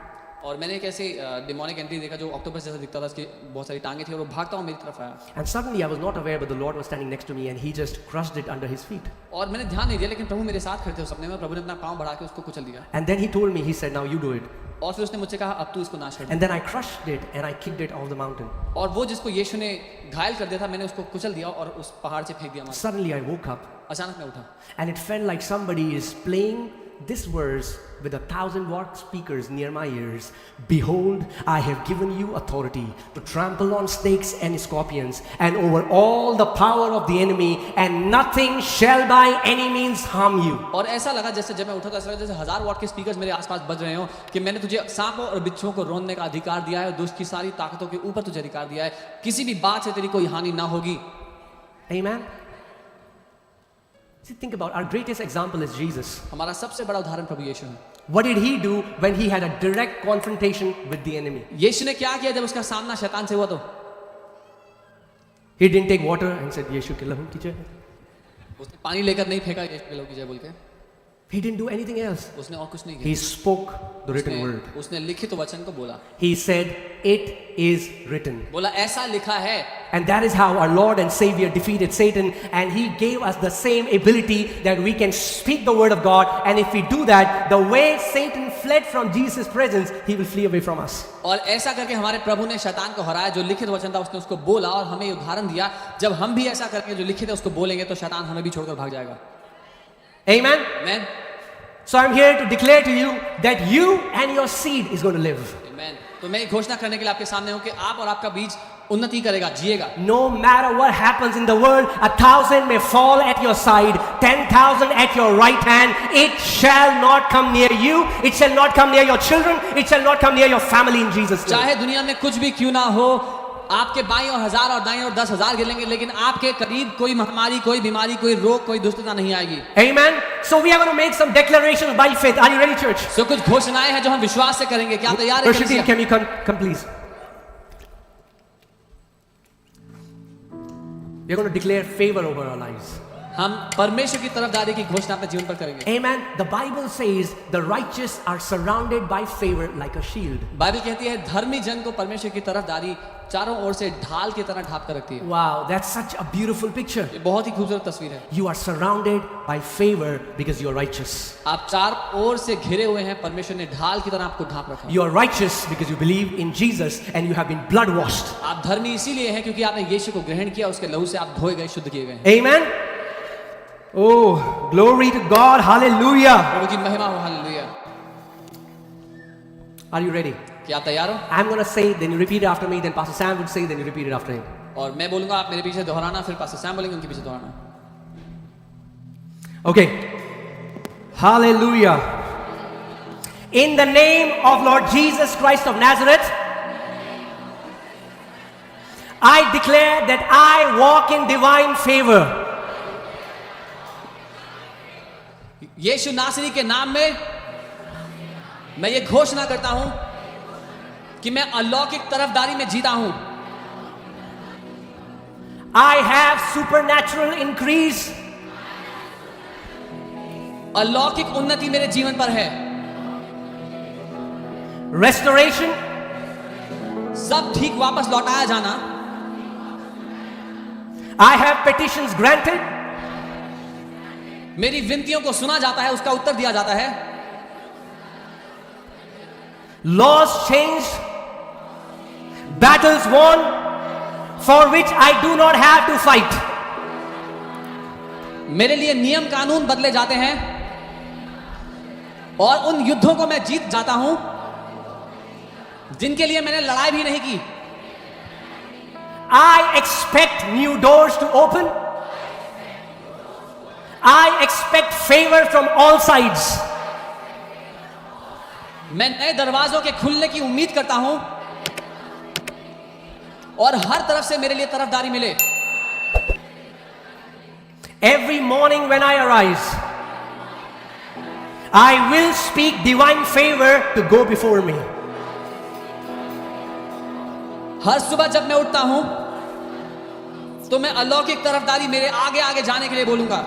और मैंने एक ऐसे डिमोनिक एंटिटी देखा जो ऑक्टोपस जैसा दिखता था, उसकी बहुत सारी टांगे थी और वो भागता हुआ मेरी तरफ आया। And suddenly I was not aware, but the Lord was standing next to me and he just crushed it under his feet. और मैंने ध्यान नहीं दिया, लेकिन प्रभु मेरे साथ खड़े थे उस सपने में, प्रभु ने अपना पाँव बढ़ा के उसको कुचल दिया। And then he told me, he said, now you do it. और फिर उसने मुझसे कहा, अब तू इसको नाश कर दे। And then I crushed it and I kicked it off the mountain. और वो जिसको यीशु ने घायल कर दिया था, मैंने उसको कुचल दिया और उस पहाड़ से फेंक दिया मार। Suddenly I woke up अचानक मैं उठा and it felt like somebody is playing this verse with 1,000-watt speakers near my ears. Behold, I have given you authority to trample on snakes and scorpions and over all the power of the enemy, and nothing shall by any means harm you. और ऐसा लगा जैसे जब मैं उठा तो ऐसा लगा जैसे 1000 वाट के स्पीकर्स मेरे आसपास बज रहे हो कि मैंने तुझे सांपों और बिच्छुओं को रोकने का अधिकार दिया है और दुष्ट की सारी ताकतों के ऊपर तुझे अधिकार दिया है, किसी भी बात से तेरी कोई हानि ना होगी। Amen. See, think about, our greatest example is Jesus. हमारा सबसे बड़ा उदाहरण प्रभु यीशु है। What did he do when he had a direct confrontation with the enemy? यीशु ने क्या किया जब उसका सामना शैतान से हुआ? तो He didn't take water and said, Yeshu ke lahu ki jai. उसने पानी लेकर नहीं फेंका यीशु के लोग की जय बोल के, He didn't do anything else. उसने और कुछ नहीं He किया। spoke the written word. उसने लिखित वचन को बोला, He said, it is written. बोला ऐसा लिखा है। And that is how our Lord and Savior defeated Satan, and he gave us the same ability that we can speak the word of God, and if we do that, the way Satan fled from Jesus' presence, he will flee away from us. और ऐसा करके हमारे प्रभु ने शैतान को हराया, जो लिखित वचन था उसने उसको बोला और हमें उदाहरण दिया, जब हम भी ऐसा करके जो लिखित है उसको बोलेंगे तो शैतान हमें भी छोड़कर भाग जाएगा। Amen. Amen. So I'm here to declare to you that you and your seed is going to live. Amen. तो मैं घोषणा करने के लिए आपके सामने हूं कि आप और आपका बीज उन्नति करेगा, जिएगा। No matter what happens in the world, 1,000 may fall at your side, 10,000 at your right hand, it shall not come near you, it shall not come near your children, it shall not come near your family in Jesus' name. चाहे दुनिया में कुछ भी क्यों ना हो, आपके बाईं और 1000 और दाईं और 10,000 गिरेंगे, लेकिन आपके करीब कोई महामारी, कोई बीमारी, कोई रोग, कोई दुष्टता नहीं आएगी। Amen. So we are going to make some declarations by faith. Are you ready, church? तो कुछ घोषणाएं हैं जो हम विश्वास से करेंगे। क्या तैयार है Worship team, कलीसिया? can you come please? We are going to declare favor over our lives. हम परमेश्वर की तरफदारी की घोषणा अपने जीवन पर करेंगे। Amen. The Bible says the righteous are surrounded by favor like a shield. Bible कहती है धर्मी जन को परमेश्वर की तरफदारी चारों ओर से ढाल की तरह ढाप कर रखती है। Wow, that's such a beautiful picture. ये बहुत ही खूबसूरत तस्वीर है। You are surrounded by favor because you are righteous. आप चार ओर से घिरे हुए हैं, परमेश्वर ने ढाल की तरह आपको ढाप रखा है। You are righteous because you believe in Jesus and you have been blood washed. आप धर्मी इसीलिए हैं क्योंकि आपने यीशु को ग्रहण किया, उसके लहू से आप धोए गए, शुद्ध किए गए हैं। Amen. Oh, glory to God. Hallelujah. प्रभु की महिमा हो, हालेलुया। Are you ready? क्या आप तैयार हो? I'm going to say, then you repeat it after me, then Pastor Sam will say, then you repeat it after him. और मैं बोलूंगा, आप मेरे पीछे दोहराना, फिर पास्टर सैम बोलेंगे, उनके पीछे दोहराना। Okay. Hallelujah. In the name of Lord Jesus Christ of Nazareth, I declare that I walk in divine favor. यीशु नासरी के नाम में मैं ये घोषणा करता हूं कि मैं अलौकिक तरफदारी में जीता हूं। I have supernatural increase. अलौकिक उन्नति मेरे जीवन पर है। Restoration. सब ठीक वापस लौटाया जाना। I have petitions granted. मेरी विनतियों को सुना जाता है, उसका उत्तर दिया जाता है। Laws changed. Battles won for which I do not have to fight. मेरे लिए नियम कानून बदले जाते हैं और उन युद्धों को मैं जीत जाता हूं जिनके लिए मैंने लड़ाई भी नहीं की। I expect new doors to open. I expect favor from all sides. मैं नए दरवाजों के खुलने की उम्मीद करता हूं और हर तरफ से मेरे लिए तरफदारी मिले। Every morning when I arise, I will speak divine favor to go before me. हर सुबह जब मैं उठता हूं तो मैं अलौकिक तरफदारी मेरे आगे आगे जाने के लिए बोलूंगा।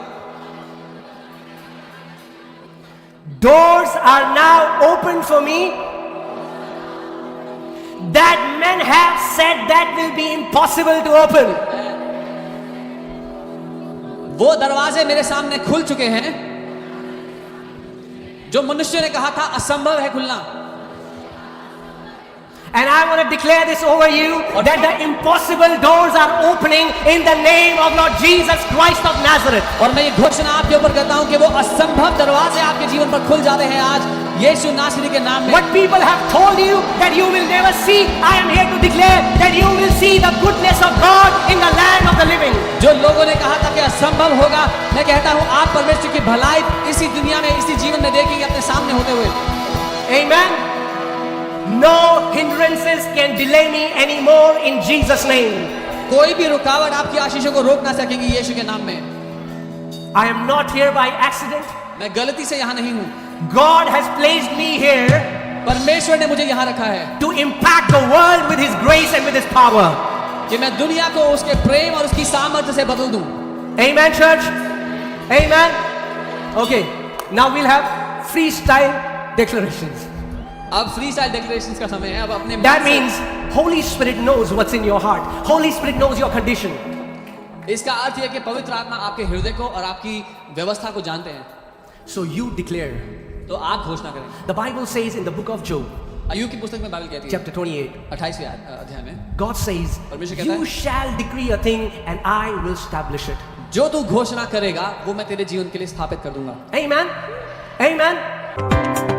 Doors are now open for me that men have said that will be impossible to open. वो दरवाजे मेरे सामने खुल चुके हैं जो मनुष्य ने कहा था असंभव है खुलना। And I want to declare this over you that the impossible doors are opening in the name of Lord Jesus Christ of Nazareth. और मैं ये घोषणा आपके ऊपर करता हूं कि वो असंभव दरवाजे आपके जीवन पर खुल जाते हैं आज यीशु नासरी के नाम में। What people have told you that you will never see, I am here to declare that you will see the goodness of God in the land of the living. जो लोगों ने कहा था कि असंभव होगा, मैं कहता हूं आप परमेश्वर की भलाई इसी दुनिया में, इसी जीवन में देखेंगे अपने सामने होते हुए। Amen. No hindrances can delay me anymore in Jesus' name. कोई भी रुकावट आपकी आशीषों को रोक ना सकेगी यीशु के नाम में। I am not here by accident. मैं गलती से यहाँ नहीं हूँ। God has placed me here परमेश्वर ने मुझे यहाँ रखा है to impact the world with His grace and with His power. कि मैं दुनिया को उसके प्रेम और उसकी सामर्थ्य से बदल दूं। Amen, church. Amen. Okay. Now we'll have freestyle declarations. अब फ्री स्टाइल डिक्लेरेशंस का समय है। अब अपने That means Holy Spirit knows what's in your heart. Holy Spirit knows your condition. इसका अर्थ है कि पवित्र आत्मा आपके हृदय को और आपकी व्यवस्था को जानते हैं। So you declare. तो आप घोषणा करें। The Bible says in the book of Job, अय्यूब की पुस्तक में बाइबल कहती है chapter 28, 28वें अध्याय में, God says, परमेश्वर कहता है, you shall decree a thing and I will establish it. जो तू घोषणा करेगा वो मैं तेरे जीवन के लिए स्थापित कर दूंगा। Amen. Amen.